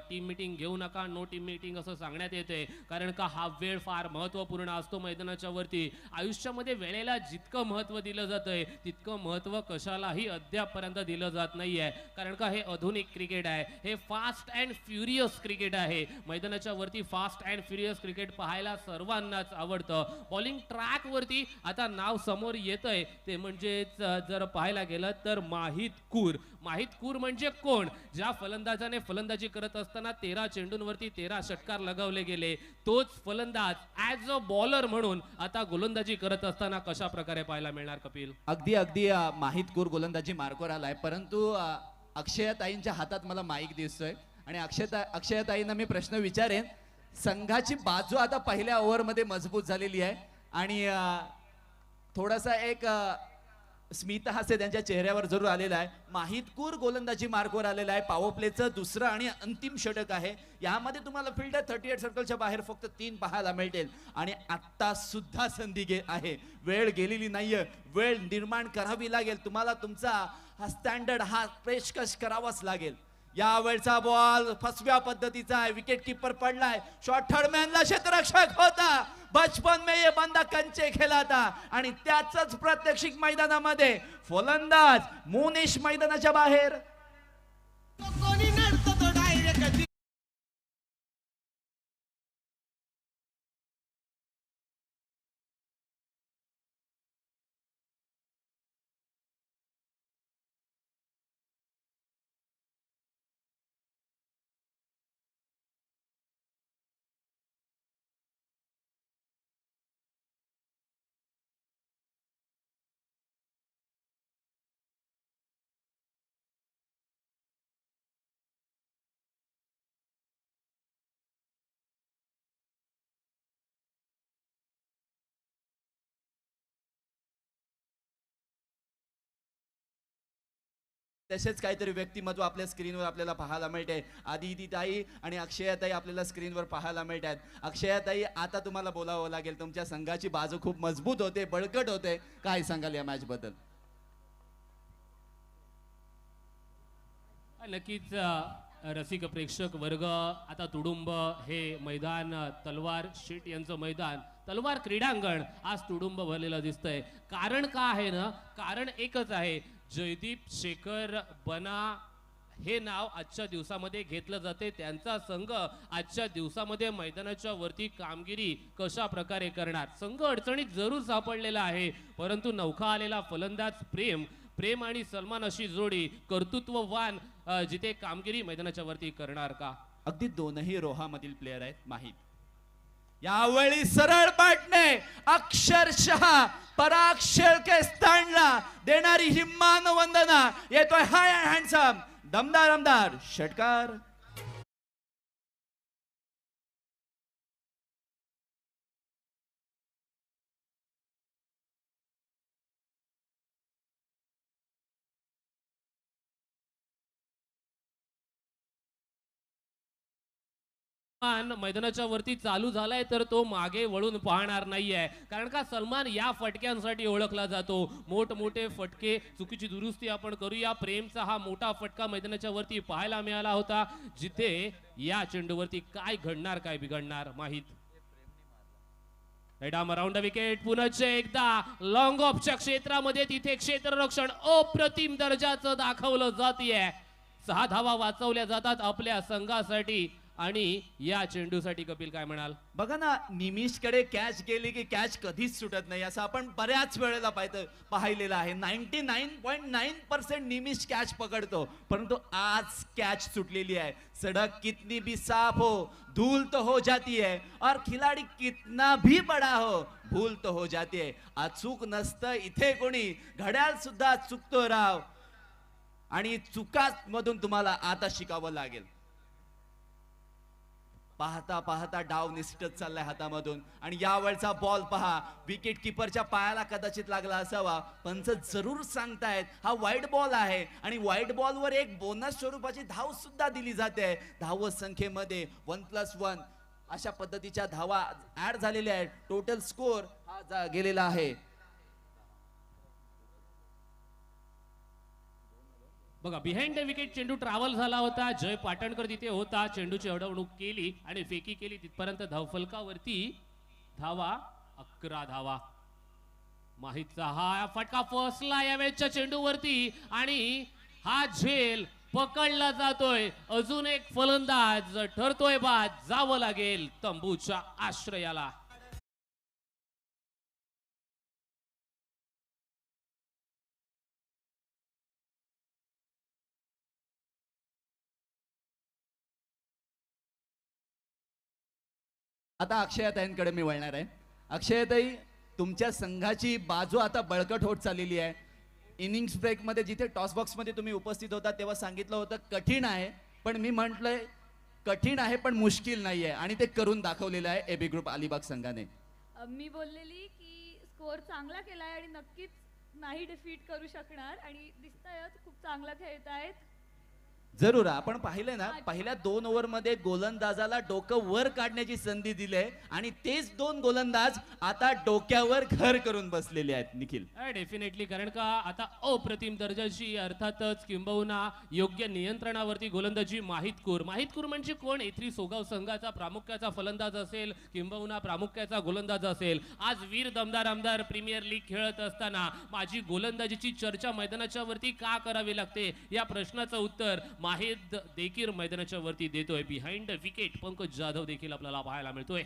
टीम मीटिंग घेऊ नका, नो टीम मीटिंग असं सांगण्यात येते. कारण का हा वेळ फार महत्त्वपूर्ण असतो मैदानाच्या वरती. आयुष्यामध्ये वेळेला जितकं महत्त्व दिलं जातंय तितकं महत्त्व कशालाही अद्यापपर्यंत दिलं जात नाहीये. कारण का हे आधुनिक क्रिकेट आहे, हे फास्ट अँड फ्युरियस क्रिकेट आहे. मैदानाच्या वरती फास्ट अँड फ्युरियस क्रिकेट पाहायला सर्वांनाच आवडतं. बॉलिंग ट्रॅक वरती आता नाव समोर येतंय ते म्हणजेच जर पाहायला गेलं तर माहित कूर म्हणजे कोण? ज्या फलंदाजाने फलंदाजी करत असताना 13 चेंडूंवरती 13 षटकार लगावले गेले, तोच फलंदाज ॲज अ बॉलर म्हणून आता गोलंदाजी करत असताना कशा प्रकारे पाहायला मिळणार कपिल? अगदी माहित कूर गोलंदाजी मार्कवर आलाय, परंतु अक्षयाताईंच्या हातात मला माईक दिसतोय आणि अक्षयाताईंना मी प्रश्न विचारेन. संघाची बाजू आता पहिल्या ओव्हरमध्ये मजबूत झालेली आहे आणि थोडासा एक स्मित हास्य त्यांच्या चेहऱ्यावर जरूर आलेला आहे. माहितकूर गोलंदाजी मार्कवर आलेला आहे. पॉवर प्लेचं दुसरं आणि अंतिम षटक आहे. यामध्ये तुम्हाला फिल्डर 38 सर्कलच्या बाहेर फक्त 3 पाहायला मिळतील आणि आता सुद्धा संधी आहे. वेळ गेलेली नाहीये, वेळ निर्माण करावी लागेल. तुम्हाला तुमचा हा स्टँडर्ड हा पेशकश करावाच लागेल. यावेळचा बॉल फसव्या पद्धतीचा आहे. विकेट किपर पडलाय, शॉट थर्डमॅनला क्षेत्ररक्षक होता. बचपन में ये बंदा कंचे खेला था आणि त्याच प्रात्यक्षिक मैदानामध्ये फलंदाज मोनेश मैदानाच्या बाहेर. तसेच काहीतरी व्यक्तिमत्व आपल्या स्क्रीनवर आपल्याला पाहायला मिळते. आदिती ताई आणि अक्षयाताई आपल्याला स्क्रीनवर पाहायला मिळतात. अक्षयाताई, आता तुम्हाला बोलावं लागेल. तुमच्या संघाची बाजू खूप मजबूत होते, बळकट होते. काय सांगाल या मॅच बद्दल? नक्कीच रसिक प्रेक्षक वर्ग, आता तुडुंब हे मैदान, तलवार शेट यांचं मैदान, तलवार क्रीडांगण आज तुडुंब भरलेलं दिसतंय. कारण का आहे ना? कारण एकच आहे, जयदीप शेखर बना हे नाव आजच्या दिवसामध्ये घेतलं जाते. त्यांचा संघ आजच्या दिवसामध्ये मैदानाच्या वरती कामगिरी कशा प्रकारे करणार? संघ अडचणीत जरूर सापडलेला आहे, परंतु नौका आलेला फलंदाज प्रेम आणि सलमान अशी जोडी कर्तृत्ववान जिथे कामगिरी मैदानाच्या वरती करणार का? अगदी दोनही रोहामधील प्लेयर आहेत माहीत. यावेळी सरळ पाटणे अक्षरशः पराग शेळके स्टँडला देणारी ही मानवंदना. येतोय हाय अँड हँडसम दमदार आमदार षटकार. मैदानाच्या वरती चालू झालाय तर तो मागे वळून पाहणार नाहीये, कारण का सलमान या फटक्यांसाठी ओळखला जातो. मोठमोठे फटके, चुकीची दुरुस्ती आपण करूया. प्रेमचा हा मोठा फटका मैदानाच्या वरती पाहायला मिळाला होता, जिथे या चेंडूवरती काय घडणार काय बिघडणार माहीत. Around wicket. पुनश्च एकदा लॉंग ऑफच्या क्षेत्रामध्ये तिथे क्षेत्ररक्षण अप्रतिम दर्जाचं दाखवलं जातीये. 6 धावा वाचवल्या जातात आपल्या संघासाठी. आणि या चेंडूसाठी कपिल काय म्हणाल? बघा ना, निमिषकडे कॅच गेली की कॅच कधीच सुटत नाही, असं आपण बऱ्याच वेळेला पाहिलेलं आहे. 99.9% निमिष कॅच पकडतो, परंतु आज कॅच सुटलेली आहे. सड़क कितनी भी साफ हो, धूल तो हो जाती है, और खिलाड़ी कितना भी बड़ा हो, भूल तो हो जाती है. अचूक नसतं इथे कोणी, घड्याळ सुद्धा चुकतो राव. आणि चुकांमधून तुम्हाला आता शिकावं लागेल. पाहता पाहता डाव निसटत चाललाय हातामधून. आणि यावेळचा बॉल पहा, विकेट किपरच्या पायाला कदाचित लागला असावा. पंच जरूर सांगतायत हा वाईट बॉल आहे, आणि वाईट बॉलवर एक बोनस स्वरूपाची धाव सुद्धा दिली जाते. धाव संख्येमध्ये 1+1 अशा पद्धतीच्या धावा ऍड झालेल्या आहेत. टोटल स्कोर हा गेलेला आहे. बघा, बिहाइंड द विकेट चेंडू ट्रॅव्हल झाला होता. जय पाटणकर तिथे होता, चेंडूची अडवणूक केली आणि फेकी केली. तिथपर्यंत धावफलकावरती धावा 11 धावा. माहीतचा हा फटका फसला या मॅचच्या चेंडूवरती, आणि हा झेल पकडला जातोय. अजून एक फलंदाज ठरतोय बाद. जावं लागेल तंबूच्या आश्रयाला. आता अक्षयाताईंकडे मी वळणार आहे. अक्षयाताई, तुमच्या संघाची बाजू आता बळकट होत चाललेली आहे. इनिंग्स ब्रेक मध्ये जिथे टॉस बॉक्स मध्ये तुम्ही उपस्थित होता तेव्हा सांगितलं होतं कठीण आहे, पण मी म्हटलंय कठीण आहे पण मुश्किल नाहीये, आणि ते करून दाखवलेलं आहे एबी ग्रुप अलिबाग संघाने. मी बोललेली की स्कोअर चांगला केलाय आणि नक्कीच नाही डिफीट करू शकणार, आणि दिसतायत खूप चांगला खेळतायत. जरूर आपण पाहिलंय ना, पहिल्या 2 ओव्हर मध्ये गोलंदाजाला डोकं वर काढण्याची संधी दिली, आणि तेच 2 गोलंदाज आता डोक्यावर घर करून बसलेले आहेत. निखिल, डेफिनेटली, कारण का आता अप्रतिम दर्जाची, अर्थातच किंबहुना योग्य नियंत्रणावरती गोलंदाजी माहितकूर. माहितकूर म्हणजे कोण? A3 सोगाव संघाचा प्रामुख्याचा फलंदाज असेल, किंबहुना प्रामुख्याचा गोलंदाज असेल. आज वीर दमदार आमदार प्रीमियर लीग खेळत असताना माझी गोलंदाजीची चर्चा मैदानाच्या वरती का करावी लागते, या प्रश्नाचं उत्तर माहिद देखील मैदानाच्या वरती देतोय. Behind the wicket Pankaj Jadhav देखील आपल्याला पाहायला मिळतोय.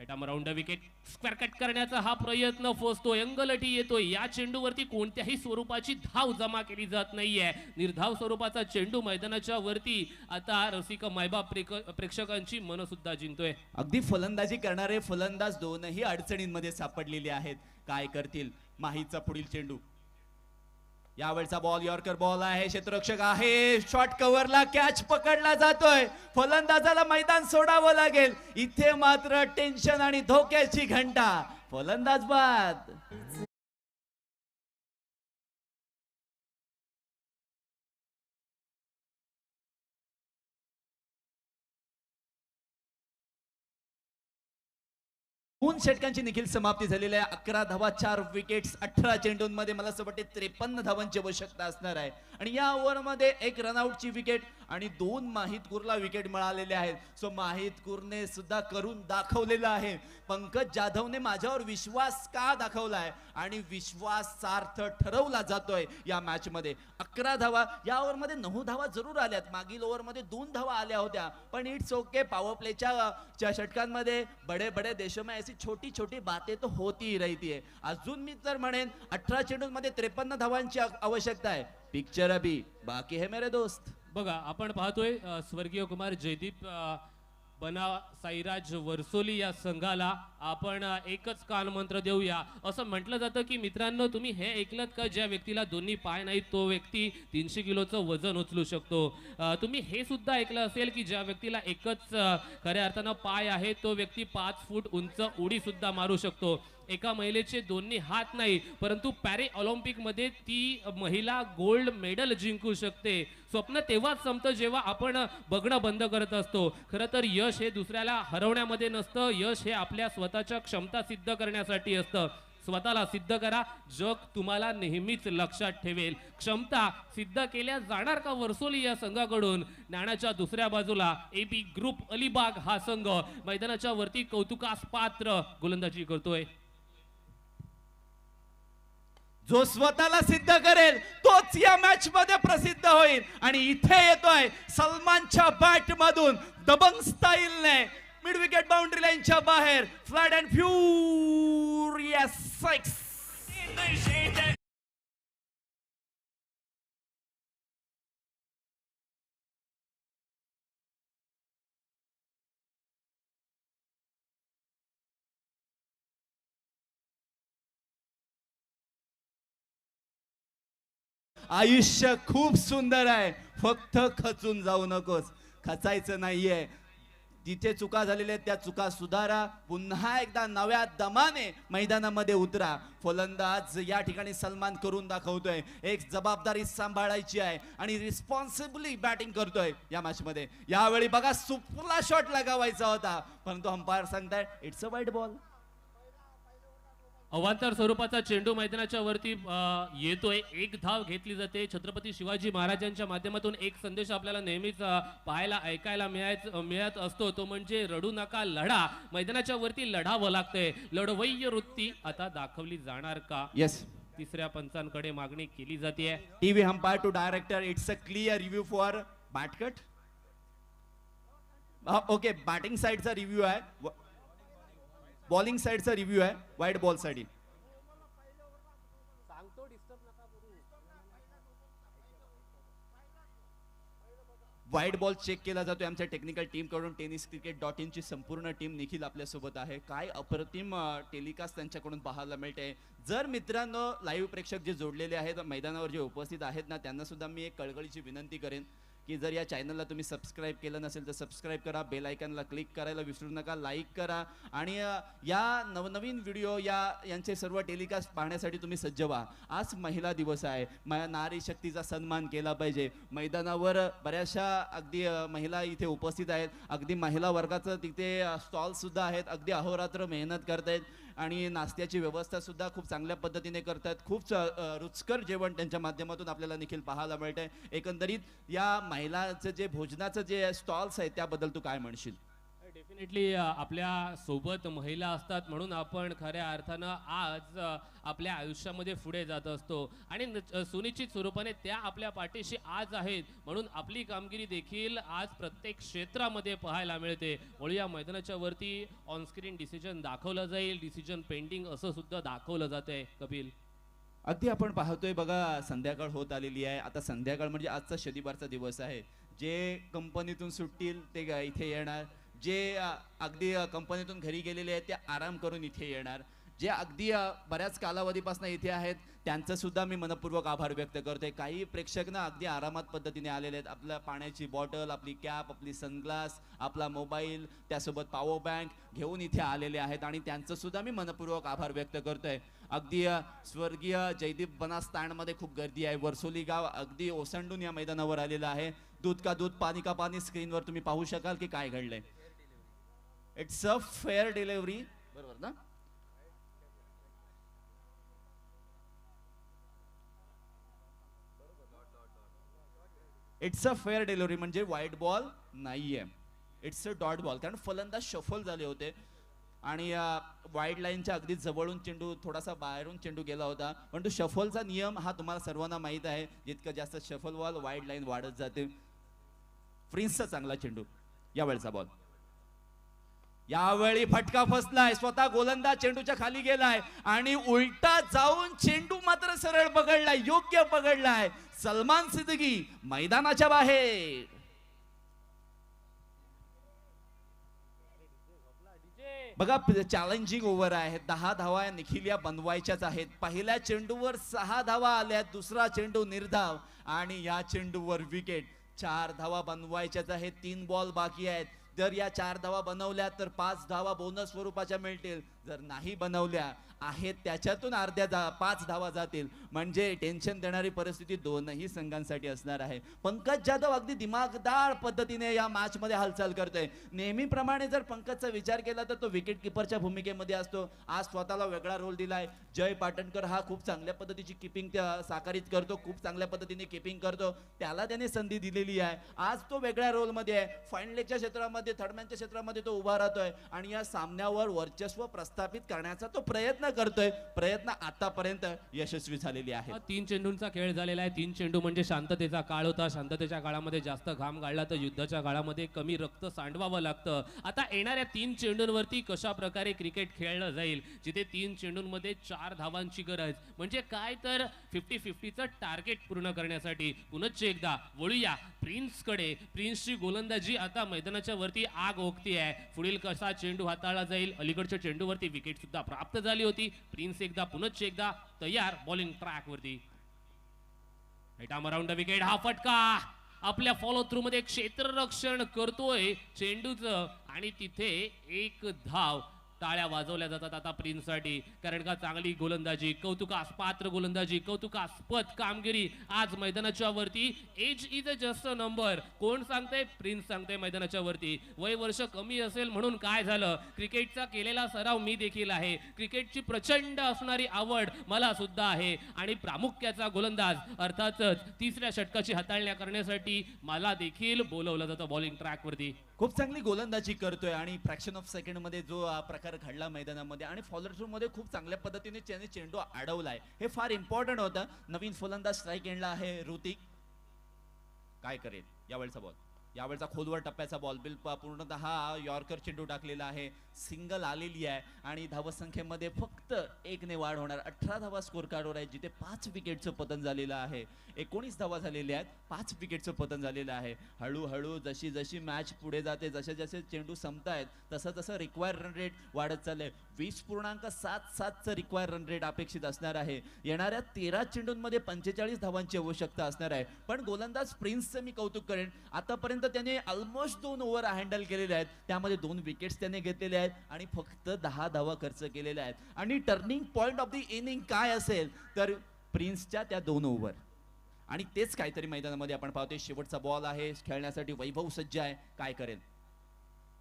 Around the wicket square cut करण्याचा हा प्रयत्न फसतोय. अंगलटी येतोय. या चेंडूवरती कोणत्याही स्वरूपाची धाव जमा केली जात नाहीये. निर्धाव स्वरूपाचा चेंडू मैदानाच्या वरती आता रसिक मायबाप प्रेक्षकांची मन सुद्धा जिंकतोय. अगदी फलंदाजी करणारे फलंदाज दोनही अडचणींमध्ये सापडलेले आहेत. काय करतील माहीचा पुढील चेंडू? यावेळचा बॉल यॉर्कर बॉल आहे. क्षेत्ररक्षक आहे, शॉर्ट कव्हरला कॅच पकडला जातोय. फलंदाजाला मैदान सोडावं लागेल. इथे मात्र टेन्शन आणि धोक्याची घंटा. फलंदाज बाद. दोन षटकांची निखिल समाप्ती झालेली आहे. 11 धावा, 4 विकेट्स, 18 चेंडूंमध्ये मला असं वाटते 53 धावांची आवश्यकता असणार आहे. आणि या ओव्हरमध्ये 1 रनआउटची विकेट आणि 2 माहितकूरला विकेट मिळालेले आहेत. सो माहितकूरने सुद्धा करून दाखवलेलं आहे. पंकज जाधवने माझ्यावर विश्वास का दाखवलाय आणि विश्वासार्थ ठरवला जातोय या मॅच मध्ये. 11 धावा, या ओव्हरमध्ये 9 धावा जरूर आल्यात. मागील ओव्हरमध्ये 2 धावा आल्या होत्या, पण इट्स ओके. पॉवर प्लेच्या षटकांमध्ये बडे बडे देशों में ऐसी छोटी छोटी बातें तो होती ही रहती है. अजून मी तर म्हणेन 18 चेंडूंमध्ये 53 धावांची आवश्यकता आहे. पिक्चर अभी बाकी है मेरे दोस्त. बघा आपण पाहतोय स्वर्गीय कुमार जयदीप बना साईराज वर्सोली या संघाला आपण एकच कानमंत्र देऊया. असं म्हटलं जातं की मित्रांनो, तुम्ही हे ऐकलत का, ज्या व्यक्तीला दोन्ही पाय नाहीत तो व्यक्ती 300 किलोचं वजन उचलू शकतो. तुम्ही हे सुद्धा ऐकलं असेल की ज्या व्यक्तीला एकच खऱ्या अर्थानं पाय आहे तो व्यक्ती 5 फूट उंच उडी सुद्धा मारू शकतो. एका महिलेचे दोन्ही हात नाही, परंतु पॅरी ऑलिम्पिकमध्ये ती महिला गोल्ड मेडल जिंकू शकते. स्वप्न तेव्हाच संपतं जेव्हा आपण बघणं बंद करत असतो. खरं तर यश हे दुसऱ्याला हरवण्यामध्ये नसतं, यश हे आपल्या स्वतःच्या क्षमता सिद्ध करण्यासाठी असतं. स्वतःला सिद्ध करा, जग तुम्हाला नेहमीच लक्षात ठेवेल. क्षमता सिद्ध केल्या जाणार का वर्सोली या संघाकडून? नाण्याच्या दुसऱ्या बाजूला AB ग्रुप अलिबाग हा संघ मैदानाच्या वरती कौतुकास पात्र गोलंदाजी करतोय. जो स्वतःला सिद्ध करेल तोच या मॅच मध्ये प्रसिद्ध होईल. आणि इथे येतोय सलमानच्या बॅट मधून दबंग स्टाईलने मिड विकेट बाउंड्री लाईनच्या बाहेर फ्लॅट अँड फ्युरियस 6. आयुष्य खूप सुंदर आहे, फक्त खचून जाऊ नकोस. खचायचं नाहीये. जिथे चुका झालेल्या आहेत त्या चुका सुधारा. पुन्हा एकदा नव्या दमाने मैदानामध्ये उतरा. फलंदाज या ठिकाणी सलमान करून दाखवतोय. एक जबाबदारी सांभाळायची आहे आणि रिस्पॉन्सिबली बॅटिंग करतोय या मॅच मध्ये. यावेळी बघा सुपरला शॉट लगावायचा होता, परंतु अंपायर सांगताय इट्स अ वाईड बॉल. अवांतर स्वरूपाचा चेंडू मैदानाच्या वरती येतोय. एक धाव घेतली जाते. छत्रपती शिवाजी महाराजांच्या माध्यमातून एक संदेश आपल्याला नेहमीच पाहायला ऐकायला मिळत असतो, तो म्हणजे रडू नका, लढा. मैदानाच्या वरती लढावं लागतंय. लढवय्य वृत्ती आता दाखवली जाणार का? येस, तिसऱ्या पंचांकडे मागणी केली जाते. TV umpire to director, it's a clear review for bat cut. Okay, batting साइडचा रिव्ह्यू आहे, बॉलिंग साइडचा रिव्ह्यू आहे वाईड बॉल साठी. वाईड बॉल चेक केला जातोय आमच्या टेक्निकल टीम कडून. tenniscricket.in ची संपूर्ण टीम निखिल आपल्या सोबत आहे. काय अप्रतिम टेलिकास्ट त्यांच्याकडून पाहायला मिळते. जर मित्रांनो लाईव्ह प्रेक्षक जे जोडलेले आहेत मैदानावर जे उपस्थित आहेत ना, त्यांना सुद्धा मी एक कळकळीची विनंती करेन की जर या चॅनलला तुम्ही सबस्क्राईब केलं नसेल तर सबस्क्राईब करा. बेल आयकॉनला क्लिक करायला विसरू नका. लाईक करा आणि या नवनवीन व्हिडिओ यांचे सर्व टेलिकास्ट पाहण्यासाठी तुम्ही सज्ज व्हा. आज महिला दिवस आहे. नारी शक्तीचा सन्मान केला पाहिजे. मैदानावर बऱ्याचशा अगदी महिला इथे उपस्थित आहेत. अगदी महिला वर्गाचं तिथे स्टॉल सुद्धा आहेत. अगदी अहोरात्र मेहनत करतायत आणि नाश्त्याची व्यवस्था सुद्धा खूप चांगल्या पद्धतीने करतात. खूप रुचकर जेवण त्यांच्या माध्यमातून आपल्याला निखिल पाहायला मिळतंय. एकंदरीत या महिलांचं जे भोजनाचं जे स्टॉल्स आहेत त्याबद्दल तू काय म्हणशील? डेफिनेटली आपल्या सोबत महिला असतात म्हणून आपण खऱ्या अर्थानं आज आपल्या आयुष्यामध्ये पुढे जात असतो आणि सुनिश्चित स्वरूपाने त्या आपल्या पाठीशी आज आहेत म्हणून आपली कामगिरी देखील आज प्रत्येक क्षेत्रामध्ये पाहायला मिळते. वळूया मैदानाच्या वरती ऑनस्क्रीन डिसिजन दाखवलं जाईल, डिसिजन पेंडिंग असं सुद्धा दाखवलं जातंय. कपिल, अगदी आपण पाहतोय बघा संध्याकाळ होत आलेली आहे. आता संध्याकाळ म्हणजे आजचा शनिवारचा दिवस आहे. जे कंपनीतून सुटतील ते इथे येणार. जे अगदी कंपनीतून घरी गेलेले आहेत ते आराम करून इथे येणार. जे अगदी बऱ्याच कालावधीपासून इथे आहेत त्यांचं सुद्धा मी मनपूर्वक आभार व्यक्त करतोय. काही प्रेक्षक ना अगदी आरामात पद्धतीने आलेले आहेत. आपल्या पाण्याची बॉटल, आपली कॅप, आपली सनग्लास, आपला मोबाईल, त्यासोबत पॉवर बँक घेऊन इथे आलेले आहेत आणि त्यांचं सुद्धा मी मनपूर्वक आभार व्यक्त करतोय. अगदी स्वर्गीय जयदीप बना स्टँडमध्ये खूप गर्दी आहे. वर्सोली गाव अगदी ओसंडून या मैदानावर आलेलं आहे. दूध का दूध, पाणी का पाणी स्क्रीनवर तुम्ही पाहू शकाल की काय घडलंय. इट्स अ फेअर डिलिव्हरी, बरोबर ना? इट्स अ फेअर डिलिव्हरी म्हणजे वाईट बॉल नाहीये. It's a dot ball. कारण फलंदाज शफल झाले होते आणि वाईड लाईनच्या अगदी जवळून चेंडू, थोडासा बाहेरून चेंडू गेला होता. पण तो शफलचा नियम हा तुम्हाला सर्वांना माहीत आहे. जितकं जास्त शफल बॉल वाईड लाईन वाढत जाते. फ्रिन्सचा चांगला चेंडू, या वेळचा बॉल. यावेळी फटका फसलाय, स्वतः गोलंदाज चेंडूच्या खाली गेलाय आणि उलटा जाऊन चेंडू मात्र सरळ पकडलाय, योग्य पकडलाय. सलमान सिद्दीकी मैदानाच्या बाहेर. बघा चॅलेंजिंग ओव्हर आहे. 10 धावा निखिल या बनवायच्याच आहेत. पहिल्या चेंडूवर 6 धावा आल्यात, दुसरा चेंडू निर्धाव आणि या चेंडूवर विकेट. 4 धावा बनवायच्याच आहेत. 3 बॉल बाकी आहेत. जर या 4 धावा बनवल्या तर 5 धावा बोनस स्वरूपाच्या मिळतील. जर नाही बनवल्या आहेत त्याच्यातून 5 धावा जातील. म्हणजे टेन्शन देणारी परिस्थिती दोनही संघांसाठी असणार आहे. पंकज जाधव अगदी दिमागदार पद्धतीने या मॅच मध्ये हालचाल करतोय. नेहमीप्रमाणे जर पंकजचा विचार केला तर तो विकेट किपरच्या भूमिकेमध्ये असतो. आज स्वतःला वेगळा रोल दिलाय. जय पाटणकर हा खूप चांगल्या पद्धतीची किपिंग साकारित करतो, खूप चांगल्या पद्धतीने किपिंग करतो. त्याला त्याने संधी दिलेली आहे. आज तो वेगळ्या रोलमध्ये आहे. फाईन लेगच्या क्षेत्रामध्ये, थर्डमॅनच्या क्षेत्रामध्ये तो उभा राहतोय आणि या सामन्यावर वर्चस्व प्रस्थापित करण्याचा तो प्रयत्न करतोय. प्रयत्न आतापर्यंत यशस्वी झालेली आहे. 3 चेंडूंचा खेळ झालेला आहे. 3 चेंडू म्हणजे शांततेचा काळ होता. शांततेच्या काळामध्ये जास्त घाम गाळला तर युद्धाच्या काळामध्ये कमी रक्त सांडवावं लागतं. आता येणाऱ्या 3 चेंडूंवरती कशा प्रकारे क्रिकेट खेळलं जाईल, जिथे 3 चेंडूंमध्ये 4 धावांची गरज, म्हणजे काय तर 50-50चं टार्गेट पूर्ण करण्यासाठी. पुनश्च एकदा वळूया प्रिन्सकडे. प्रिन्सची गोलंदाजी आता मैदानाच्या वरती आग ओकती आहे. पुढील कसा चेंडू हाताळला जाईल. अलीकडच्या चेंडूवरती विकेट सुद्धा प्राप्त झाली होती. प्रिन्स पुनश्च एकदा तयार बॉलिंग ट्रॅक वरती. Around the wicket. हा फटका आपल्या फॉलो थ्रू मध्ये क्षेत्ररक्षण करतोय चेंडूचं आणि तिथे 1 धाव. टाळ्या वाजवल्या जातात आता प्रिन्ससाठी, कारण का चांगली गोलंदाजी, कौतुकास पात्र गोलंदाजी, कौतुकास्पद कामगिरी आज मैदानाच्या वरती. Age is a just a number. कोण सांगते? प्रिन्स सांगते मैदानाच्या वरती. वय वर्ष कमी असेल म्हणून काय झालं, क्रिकेटचा केलेला सराव मी देखील आहे. क्रिकेटची प्रचंड असणारी आवड मला सुद्धा आहे आणि प्रामुख्याचा गोलंदाज अर्थातच 3ऱ्या षटकाची हाताळण्या करण्यासाठी मला देखील बोलवलं जातं बॉलिंग ट्रॅक वरती. खूप चांगली गोलंदाजी करतोय आणि फ्रॅक्शन ऑफ सेकंड मध्ये जो प्रकार घडला मैदानामध्ये आणि फॉलो थ्रू मध्ये खूप चांगल्या पद्धतीने त्याने चेंडू अडवलाय, हे फार इम्पॉर्टंट होतं. नवीन फलंदाज स्ट्राईक एंडला आहे ऋतिक. काय करेल यावेळचा बॉल, यावेळचा खोलवर टप्प्याचा बॉल. बिल पूर्णतः यॉर्कर चेंडू टाकलेला आहे. सिंगल आलेली आहे आणि धावसंख्येमध्ये फक्त 1 ने वाढ होणार. 18 धावा स्कोर कार्डवर आहे, जिथे 5 विकेटचं पतन झालेलं आहे. 19 धावा झालेल्या आहेत, 5 विकेटचं पतन झालेलं आहे. हळूहळू जशी जशी मॅच पुढे जाते, जसे जसे चेंडू संपतायत तसं तसं रिक्वायर रन रेट वाढत चाललंय. 20.77चं रिक्वायर रन रेट अपेक्षित असणार आहे. येणाऱ्या 13 चेंडूंमध्ये 45 धावांची आवश्यकता असणार आहे. पण गोलंदाज प्रिन्सचं मी कौतुक करेन. आतापर्यंत त्याने ऑलमोस्ट 2 ओव्हर हँडल केलेले आहेत, त्यामध्ये 2 विकेट्स त्याने घेतलेले आहेत आणि फक्त 10 धावा खर्च केलेल्या आहेत. आणि turning point of the inning काय असेल तर प्रिन्सच्या त्या 2 ओव्हर. आणि तेच काहीतरी मैदानामध्ये आपण पाहतोय. शेवटचा बॉल आहे खेळण्यासाठी. वैभव सज्ज आहे, काय करेल.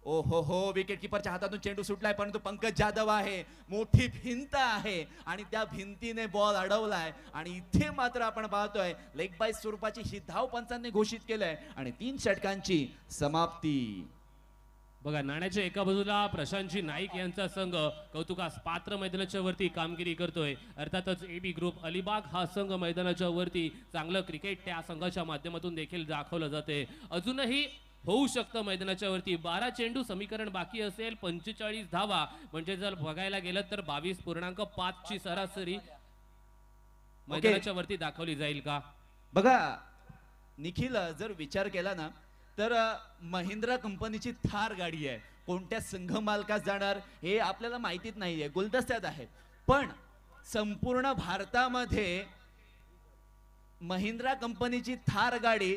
ओ हो, विकेट किपरच्या हातातून चेंडू सुटलाय, परंतु पंकज जाधव आहे. मोठी भिंत आहे आणि त्या भिंतीने बॉल अडवलाय आणि इथे मात्र आपण पाहतोय लेग बाय स्वरूपाची ही धाव पंचांनी घोषित केलंय आणि 3 षटकांची समाप्ती. बघा, नाण्याच्या एका बाजूला प्रशांतजी नाईक यांचा संघ कौतुकास पात्र मैदानाच्या वरती कामगिरी करतोय. अर्थातच AB ग्रुप अलिबाग हा संघ मैदानाच्या वरती चांगलं क्रिकेट त्या संघाच्या माध्यमातून देखील दाखवलं जाते. अजूनही होऊ शकतं मैदानाच्या वरती. 12 चेंडू समीकरण बाकी असेल. 45 धावा म्हणजे जर बघायला गेलं तर 22.5 ची सरासरी मैदानाच्या वरती दाखवली जाईल का. बघा निखिल, जर विचार केला ना तर महिंद्रा कंपनीची थार गाडी आहे. कोणत्या संघ मालकास जाणार हे आपल्याला माहितीच नाहीये, गुलदस्त्यात आहे. पण संपूर्ण भारतामध्ये महिंद्रा कंपनीची थार गाडी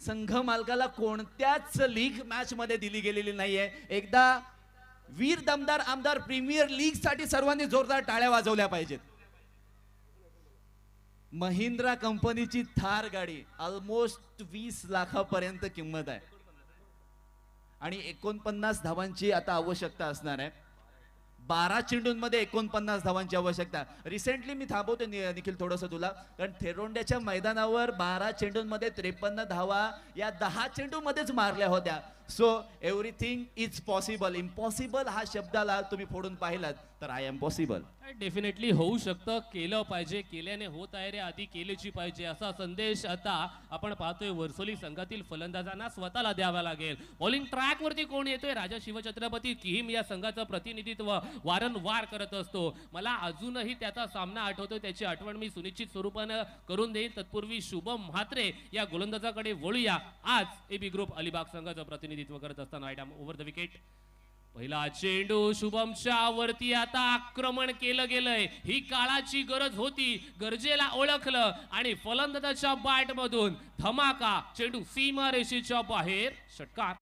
संघ मालकाला कोणत्याच लीग मॅच मध्ये दिली गेलेली नाहीये. एकदा वीर दमदार आमदार प्रीमियर लीग साठी सर्वांनी जोरदार टाळ्या वाजवल्या पाहिजेत. महिंद्रा कंपनीची थार गाडी ऑलमोस्ट 20 लाखापर्यंत किंमत आहे आणि 49 धावांची आता आवश्यकता असणार आहे. 12 चेंडूंमध्ये 49 धावांची आवश्यकता. रिसेंटली मी थांबवतो निखिल थोडंसं तुला, कारण थेरोंड्याच्या मैदानावर 12 चेंडूंमध्ये 53 धावा या 10 चेंडूमध्येच मारल्या होत्या. So everything is possible. Impossible हा शब्दाला तुम्ही फोडून पाहिलात तर आय एम पॉसिबल. डेफिनेटली होऊ शकतं, केलं पाहिजे, केल्याने होत आहे रे, आधी केलीची पाहिजे असा संदेश आता आपण पाहतोय वर्सोली संघातील फलंदाजांना स्वतःला द्यावा लागेल. बॉलिंग ट्रॅक वरती कोण येतोय? राजा शिवछत्रपती किहीम या संघाचं प्रतिनिधित्व वारंवार करत असतो. मला अजूनही त्याचा सामना आठवतोय, त्याची आठवण मी सुनिश्चित स्वरूपानं करून देईन. तत्पूर्वी शुभम म्हात्रे या गोलंदाजाकडे वळूया. आज एबी ग्रुप अलिबाग संघाचं प्रतिनिधित्व करत असताना आयटम ओव्हर द विकेट. पहिला चेंडू शुभमच्या वरती, आता आक्रमण केलं गेलंय. ही काळाची गरज होती, गरजेला ओळखलं आणि फलंदाजाच्या बॅट मधून धमाका. चेंडू सीमारेषेच्या बाहेर, षटकार.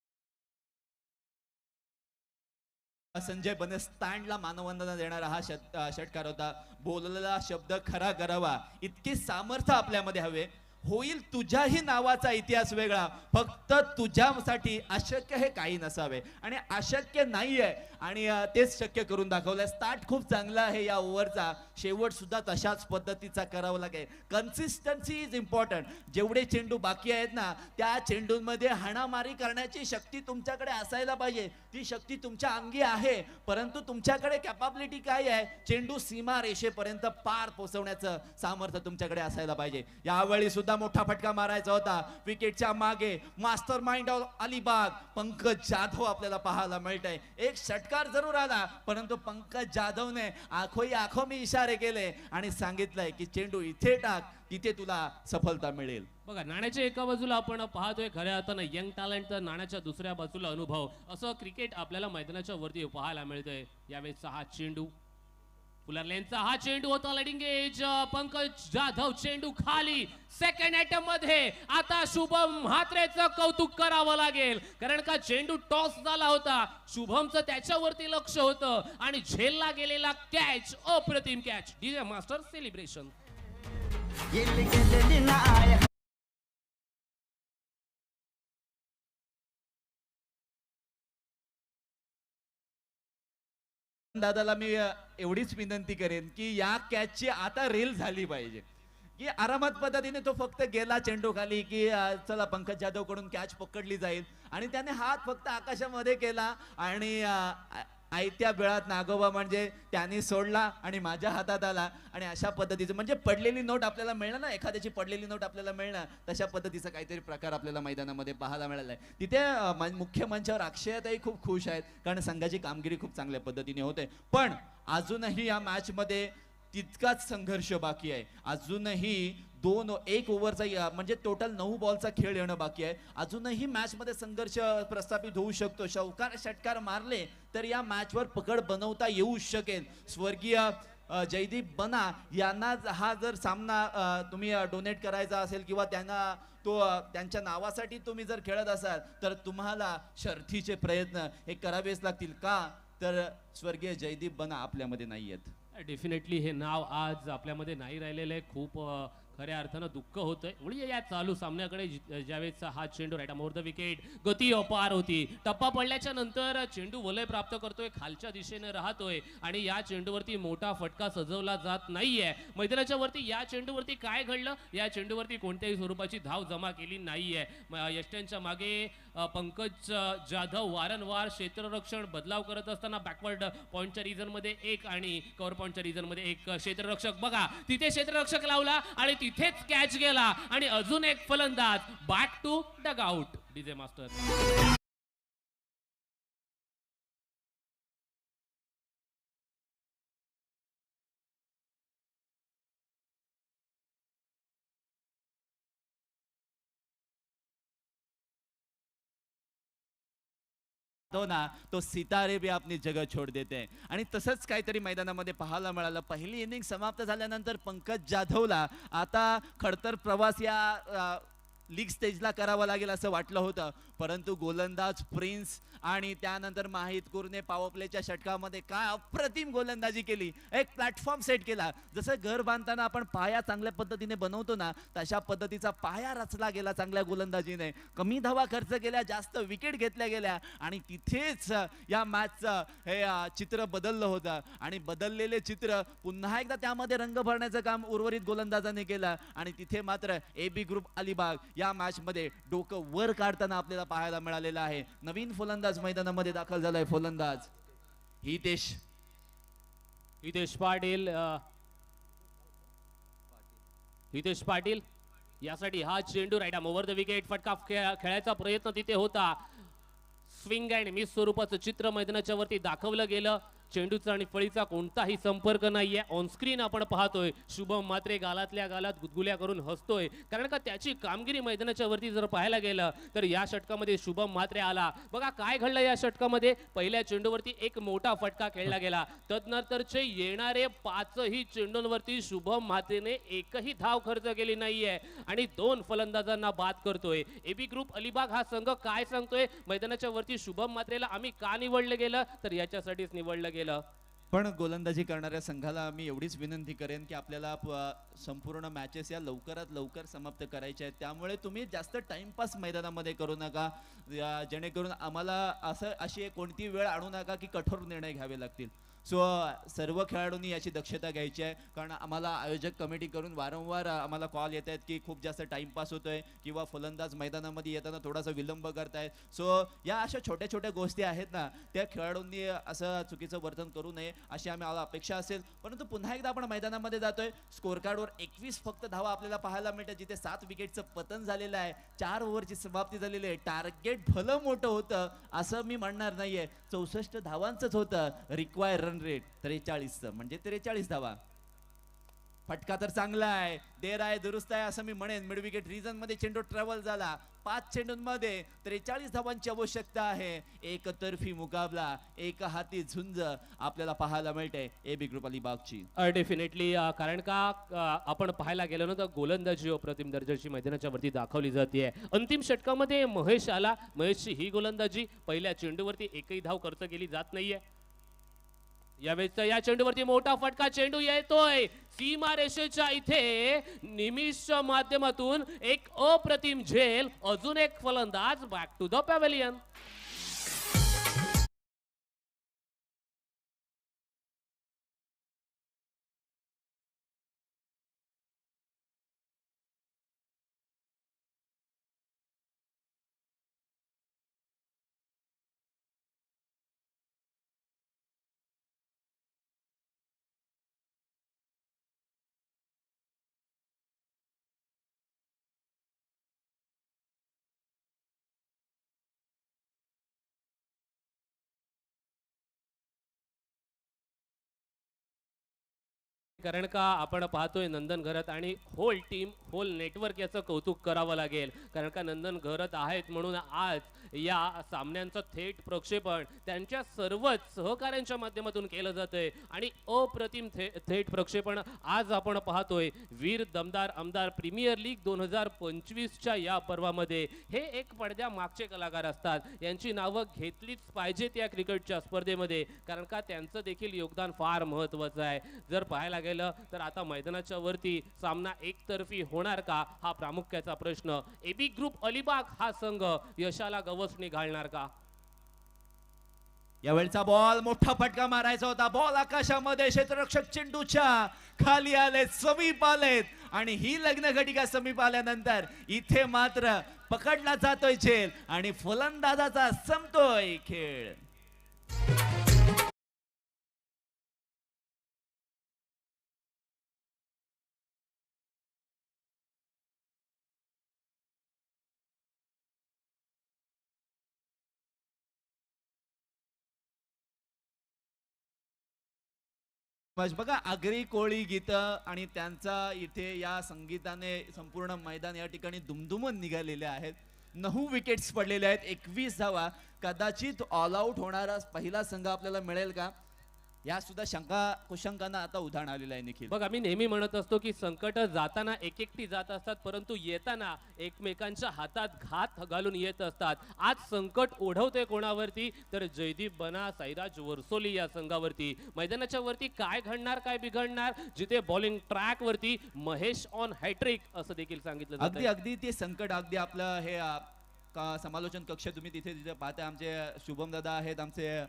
संजय बनस्तांडला मानवंदना देणारा हा षटकार होता. बोललेला शब्द खरा करावा इतके सामर्थ्य आपल्यामध्ये हवे. होईल तुझ्याही नावाचा इतिहास वेगळा, फक्त तुझ्यासाठी अशक्य हे काही नसावे. आणि अशक्य नाहीये आणि तेच शक्य करून दाखवलंय. स्टार्ट खूप चांगला आहे या ओव्हरचा, शेवट सुद्धा तशाच पद्धतीचा करावा लागेल. Consistency is important. जेवढे चेंडू बाकी आहेत ना, त्या चेंडूंमध्ये हाणामारी करण्याची शक्ती तुमच्याकडे असायला पाहिजे. ती शक्ती तुमच्या अंगी आहे, परंतु तुमच्याकडे कॅपॅबिलिटी काय आहे? चेंडू सीमा रेषेपर्यंत पार पोहोचवण्याचं सामर्थ्य तुमच्याकडे असायला पाहिजे. यावेळी सुद्धा मोठा फटका मारायचा होता. विकेटच्या मागे master mind of Alibag Pankaj Jadhav आपल्याला पाहायला मिळतंय. एक षटकार जरूर आला, परंतु पंकज जाधवने आखोही आखो मी इशारे केले आणि सांगितलंय की चेंडू इथे टाक, तिथे तुला सफलता मिळेल. बघा, नाण्याच्या एका बाजूला आपण पाहतोय खऱ्या अर्थानं यंग टॅलेंट, तर नाण्याच्या दुसऱ्या बाजूला अनुभव. असं क्रिकेट आपल्याला मैदानाच्या वरती पाहायला मिळतंय. यावेळेचा हा चेंडू फुलर लेनचा हा चेंडू होता. लेडिंग एज पंकज जाधव, चेंडू खाली. सेकंड अटेम्प्ट मध्ये आता शुभम म्हात्रेचं कौतुक करावं लागेल, कारण का चेंडू टॉस झाला होता. शुभमचं त्याच्यावरती लक्ष होतं आणि झेलला गेलेला कॅच, अप्रतिम कॅच. DJ master celebration. दादाला मी एवढीच विनंती करेन की या कॅचची आता रील झाली पाहिजे, की आरामात पद्धतीने तो फक्त गेला चेंडू खाली की चला पंकज जाधव कडून कॅच पकडली जाईल, आणि त्याने हात फक्त आकाशामध्ये केला आणि आयत्या वेळात नागोबा म्हणजे त्यांनी सोडला आणि माझ्या हातात आला. आणि अशा पद्धतीचं म्हणजे पडलेली नोट आपल्याला मिळणार ना, एखाद्याची पडलेली नोट आपल्याला मिळणार, तशा पद्धतीचा काहीतरी प्रकार आपल्याला मैदानामध्ये पाहायला मिळाला आहे. तिथे मुख्य मंचावर अक्षयताई खूप खुश आहेत, कारण संघाची कामगिरी खूप चांगल्या पद्धतीने होते. पण अजूनही या मॅच मध्ये तितकाच संघर्ष बाकी आहे. अजूनही एक ओव्हरचा म्हणजे टोटल 9 बॉलचा खेळ येणं बाकी आहे. अजूनही मॅच मध्ये संघर्ष प्रस्थापित होऊ शकतो. शौकार षटकार मारले तर या मॅचवर पकड बनवता येऊ शकेल. स्वर्गीय जयदीप बना यांना हा जर सामना तुम्ही डोनेट करायचा असेल किंवा त्यांना त्यांच्या नावासाठी तुम्ही जर खेळत असाल तर तुम्हाला शर्थीचे प्रयत्न हे करावेच लागतील. का तर स्वर्गीय जयदीप बना आपल्यामध्ये नाही आहेत. डेफिनेटली हे नाव आज आपल्यामध्ये नाही राहिलेलं आहे. खूप खऱ्या अर्थानं दुःख होतंय. वळूया या चालू सामन्याकडे. ज्यावेळेचा हा चेंडू राईट मोर द विकेट, गती अपार होती. टप्पा पडल्याच्या नंतर चेंडू वलय प्राप्त करतोय, खालच्या दिशेने राहतोय आणि या चेंडूवरती मोठा फटका सजवला जात नाहीये. मैदानाच्या वरती या चेंडूवरती काय घडलं? या चेंडूवरती कोणत्याही स्वरूपाची धाव जमा केली नाहीये. यष्ट्यांच्या मागे पंकज जाधव वारंवार क्षेत्ररक्षण बदलाव करत असताना बॅकवर्ड पॉइंटच्या रिजन मध्ये एक आणि कव्हर पॉइंटच्या रिजन मध्ये एक क्षेत्ररक्षक. बघा, तिथे क्षेत्ररक्षक लावला आणि तिथेच कॅच गेला आणि अजून एक फलंदाज back to dugout. DJ master. तो सितारे भी अपनी जगह छोड़ देते हैं. आणि तसंच काहीतरी मैदानामध्ये पाहायला मिळालं. पहिली इनिंग समाप्त झाल्यानंतर पंकज जाधवला आता खडतर प्रवास या लीग स्टेजला करावा लागेल असं वाटलं होतं, परंतु गोलंदाज प्रिन्स आणि त्यानंतर माहित कुरने पॉवर प्लेच्या षटकामध्ये काय अप्रतिम गोलंदाजी केली. एक प्लॅटफॉर्म सेट केला. जसं घर बांधताना आपण पाया चांगल्या पद्धतीने बनवतो ना, तशा पद्धतीचा पाया रचला गेला चांगल्या गोलंदाजीने. कमी धावा खर्च केल्या, जास्त विकेट घेतल्या गेल्या आणि तिथेच या मॅचचं हे चित्र बदललं होतं. आणि बदललेले चित्र पुन्हा एकदा त्यामध्ये रंग भरण्याचं काम उर्वरित गोलंदाजाने केलं आणि तिथे मात्र एबी ग्रुप अलिबाग या मॅच मध्ये डोकं वर काढताना आपल्याला पाहायला मिळालेलं आहे. नवीन फलंदाज मैदानामध्ये दाखल झालाय, फलंदाज हितेश पाटील यासाठी हा चेंडू राईट ओव्हर द विकेट, फटका खेळायचा प्रयत्न तिथे होता. स्विंग अँड मिस स्वरूपाचं चित्र मैदानाच्या वरती दाखवलं गेलं. चेंडूचा आणि फळीचा कोणताही संपर्क नाहीये. ऑन स्क्रीन आपण पाहतोय शुभम मात्रे गालातल्या गालात गुदगुल्या करून हसतोय, कारण का त्याची कामगिरी मैदानाच्या वरती जर पाहायला गेलं तर या षटकामध्ये शुभम मात्रे आला. बघा काय घडलं या षटकामध्ये. पहिल्या चेंडूवरती एक मोठा फटका खेळला गेला, तदनंतरचे येणारे 5ही चेंडूंवरती शुभम मात्रेने एकही धाव खर्च केली नाहीये आणि 2 फलंदाजांना बाद करतोय. एबी ग्रुप अलिबाग हा संघ काय सांगतोय, मैदानाच्या वरती शुभम मात्रेला आम्ही का निवडलं गेलं, तर याच्यासाठीच निवडलं गेलं. पण गोलंदाजी करणाऱ्या संघाला मी एवढीच विनंती करेन की आपल्याला संपूर्ण मॅचेस या लवकरात लवकर समाप्त करायच्या आहेत. त्यामुळे तुम्ही जास्त टाइमपास मैदानामध्ये करू नका, जेणेकरून आम्हाला अशी कोणती वेळ आणू नका की कठोर निर्णय घ्यावे लागतील. सो सर्व खेळाडूंनी याची दक्षता घ्यायची आहे, कारण आम्हाला आयोजक कमिटी करून वारंवार आम्हाला कॉल येत आहेत की खूप जास्त टाइमपास होतोय किंवा फलंदाज मैदानामध्ये येताना थोडासा विलंब करतायत. सो या अशा छोट्या छोट्या गोष्टी आहेत ना, त्या खेळाडूंनी असं चुकीचं वर्तन करू नये अशी आम्हाला अपेक्षा असेल. परंतु पुन्हा एकदा आपण मैदानामध्ये जातोय. स्कोर कार्डवर 21 फक्त धावा आपल्याला पाहायला मिळतात, जिथे 7 विकेटचं पतन झालेलं आहे, 4 ओव्हरची समाप्ती झालेली आहे. टार्गेट भलं मोठं होतं असं मी म्हणणार नाहीये, 64 धावांचंच होतं. रिक्वायर रन रेट 43 म्हणजे 43 धावा. फटका तर चांगला आहे, देर आहे, दुरुस्त आहे असं मी म्हणेन. मिड विकेट रिजन मध्ये चेंडू ट्रॅव्हल झाला. 5 चेंडूंमध्ये 43 धावांची आवश्यकता आहे. एकतर्फी मुकाबला, एक हाती झुंज आपल्याला पाहायला मिळते एबी ग्रुप अलिबागची. डेफिनेटली, कारण का आपण पाहायला गेलो ना तर गोलंदाजी अप्रतिम दर्जाची मैदानाच्या वरती दाखवली जाते. अंतिम षटकामध्ये महेश आला. महेशची ही गोलंदाजी, पहिल्या चेंडूवरती एकही धाव खर्च केली जात नाहीये. यावेळेस या चेंडूवरती मोठा फटका, चेंडू येतोय सीमारेषेच्या इथे. निमिषच्या माध्यमातून एक अप्रतिम झेल, अजून एक फलंदाज बॅक टू द पॅव्हेलियन. कारण का आपण पाहतोय नंदन घरत आणि होल टीम, होल नेटवर्क याचं कौतुक करावं लागेल. कारण का नंदन घरत आहेत म्हणून आज या सामन्यांचं थेट प्रक्षेपण त्यांच्या सर्वच सहकाऱ्यांच्या माध्यमातून केलं जातंय आणि अप्रतिम थेट प्रक्षेपण आज आपण पाहतोय. वीर दमदार आमदार प्रीमियर लीग 2025च्या या पर्वामध्ये हे एक पडद्या मागचे कलाकार असतात. यांची नावं घेतलीच पाहिजेत या क्रिकेटच्या स्पर्धेमध्ये, कारण का त्यांचं देखील योगदान फार महत्त्वाचं आहे. जर पाहायला गेलं तर आता मैदानाच्या वरती सामना एकतर्फी होणार का, हा प्रामुख्याचा प्रश्न. एबी ग्रुप अलिबाग हा संघ यशाला गवसणी घालणार का. यावेळचा बॉल, मोठा फटका मारायचा होता. बॉल आकाशामध्ये, क्षेत्ररक्षक चेंडूच्या खाली आलेत, समीप आलेत आणि ही लग्न घटिका समीप आल्यानंतर इथे मात्र पकडला जातोय झेल आणि फलंदाजाचा संपतोय खेळ. बघा, आगरी कोळी गीत आणि त्यांचा इथे या संगीताने संपूर्ण मैदान या ठिकाणी दुमदुमून निघालेले आहेत. 9 विकेट्स पडलेले आहेत, 21 धावा. कदाचित ऑल आउट होणारा पहिला संघ आपल्याला मिळेल का, या सुद्धा शंका कुशंकांना आता उधाण आलेलं आहे. निखिल, बघा, मी नेहमी म्हणत असतो की संकट जाताना एक एकटी जात असतात, परंतु येताना एकमेकांच्या हातात घात घालून येत असतात. आज संकट ओढवते कोणावरती, तर जयदीप बना, साईराज वरसोली या संघावरती. मैदानाच्या वरती काय घडणार, काय बिघडणार, जिथे बॉलिंग ट्रॅक वरती महेश ऑन हॅट्रिक असं देखील सांगितलं जातं. अगदी ते संकट अगदी आपलं हे समालोचन कक्ष तुम्ही तिथे तिथे पाहता, आमचे शुभम दादा आहेत, आमचे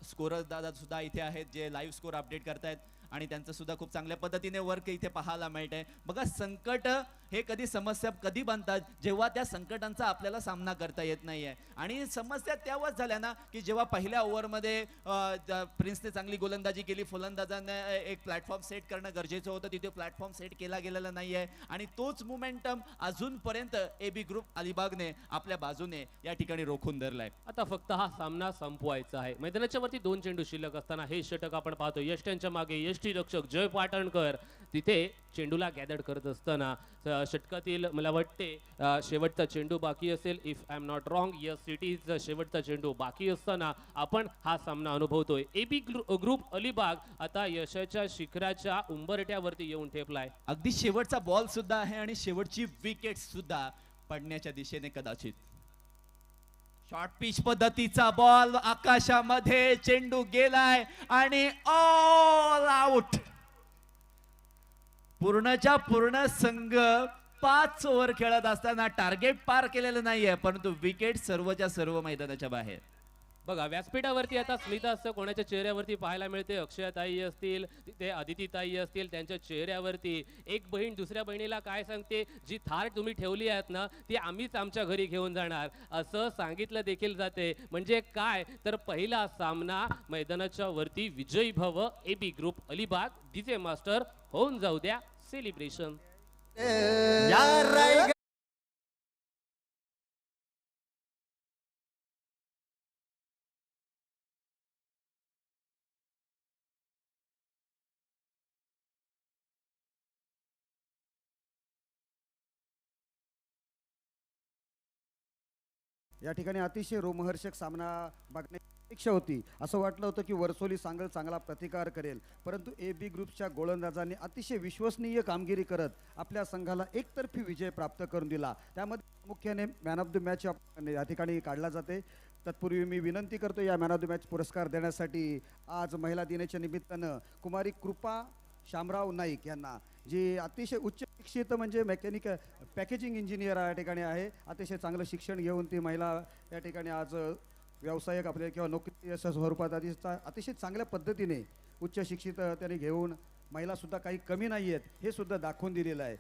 स्कोरर दादा सुद्धा इथे आहेत जे लाईव्ह स्कोर अपडेट करतायत आणि त्यांचं सुद्धा खूप चांगल्या पद्धतीने वर्क इथे पाहायला मिळत आहे. बघा, संकट हे कधी समस्या कधी बनतात जेव्हा त्या संकटांचा आपल्याला सामना करता येत नाहीये. आणि समस्या तेव्हाच झाल्या ना की जेव्हा पहिल्या ओव्हरमध्ये प्रिन्सने चांगली गोलंदाजी केली, फलंदाजांना एक प्लॅटफॉर्म सेट करणं गरजेचं होतं, तिथे प्लॅटफॉर्म सेट केला गेलेला नाहीये आणि तोच मोमेंटम अजूनपर्यंत AB ग्रुप अलिबागने आपल्या बाजूने या ठिकाणी रोखून धरलाय. आता फक्त हा सामना संपवायचा आहे. मैदानाच्या वरती 2 चेंडू शिल्लक असताना हे षटक आपण पाहतो. यष्ट्यांच्या मागे यष्टीरक्षक जय पाटणकर तिथे चेंडूला गॅदर करत असताना षटकातील मला वाटते शेवटचा चेंडू बाकी असेल, if I am not wrong. Yes cities शेवटचा चेंडू बाकी असताना आपण हा सामना अनुभवतोय. AB ग्रुप अलिबाग आता यशाच्या शिखराच्या उंबरट्यावरती येऊन ठेपलाय. अगदी शेवटचा बॉल सुद्धा आहे आणि शेवटची विकेट सुद्धा पडण्याच्या दिशेने कदाचित. शॉर्ट पिच पद्धतीचा बॉल आकाशामध्ये, चेंडू गेलाय आणि ऑल आउट. पूर्णच्या पूर्ण संघ 5 ओव्हर खेळत असताना टार्गेट पार केलेलं नाहीये, परंतु विकेट सर्वच्या सर्व मैदानाच्या बाहेर. बघा, व्यासपीठावरती आता स्मिताहास्य कोणाच्या चेहऱ्यावरती पाहायला मिळते. अक्षयाताई असतील, तिथे अदितीताई असतील, त्यांच्या चेहऱ्यावरती एक बहीण दुसऱ्या बहिणीला काय सांगते, जी थार तुम्ही ठेवली आहेत ना ती आम्हीच आमच्या घरी घेऊन जाणार असं सांगितलं देखील जाते. म्हणजे काय तर पहिला सामना मैदानाच्या वरती विजयी भव AB group Alibag. DJ master होऊन जाऊ द्या सेलिब्रेशन. या ठिकाणी अतिशय रोमहर्षक सामना बघण्याची अपेक्षा होती. असं वाटलं होतं की वर्सोली सांगल चांगला प्रतिकार करेल, परंतु AB ग्रुपच्या गोलंदाजांनी अतिशय विश्वसनीय कामगिरी करत आपल्या संघाला एकतर्फी विजय प्राप्त करून दिला. त्यामध्ये मुख्याने मॅन ऑफ द मॅच या ठिकाणी काढला जाते. तत्पूर्वी मी विनंती करतो या मॅन ऑफ द मॅच पुरस्कार देण्यासाठी आज महिला दिनाच्या निमित्तानं कुमारी कृपा शामराव नाईक यांना, जी अतिशय उच्च शिक्षित म्हणजे मेकॅनिकल पॅकेजिंग इंजिनियर या ठिकाणी आहे. अतिशय चांगलं शिक्षण घेऊन ती महिला या ठिकाणी आज व्यावसायिक आपल्या किंवा नोकरी स्वरूपात अतिशय चांगल्या पद्धतीने उच्च शिक्षित त्यांनी घेऊन महिलासुद्धा काही कमी नाही आहेत हे सुद्धा दाखवून दिलेलं आहे.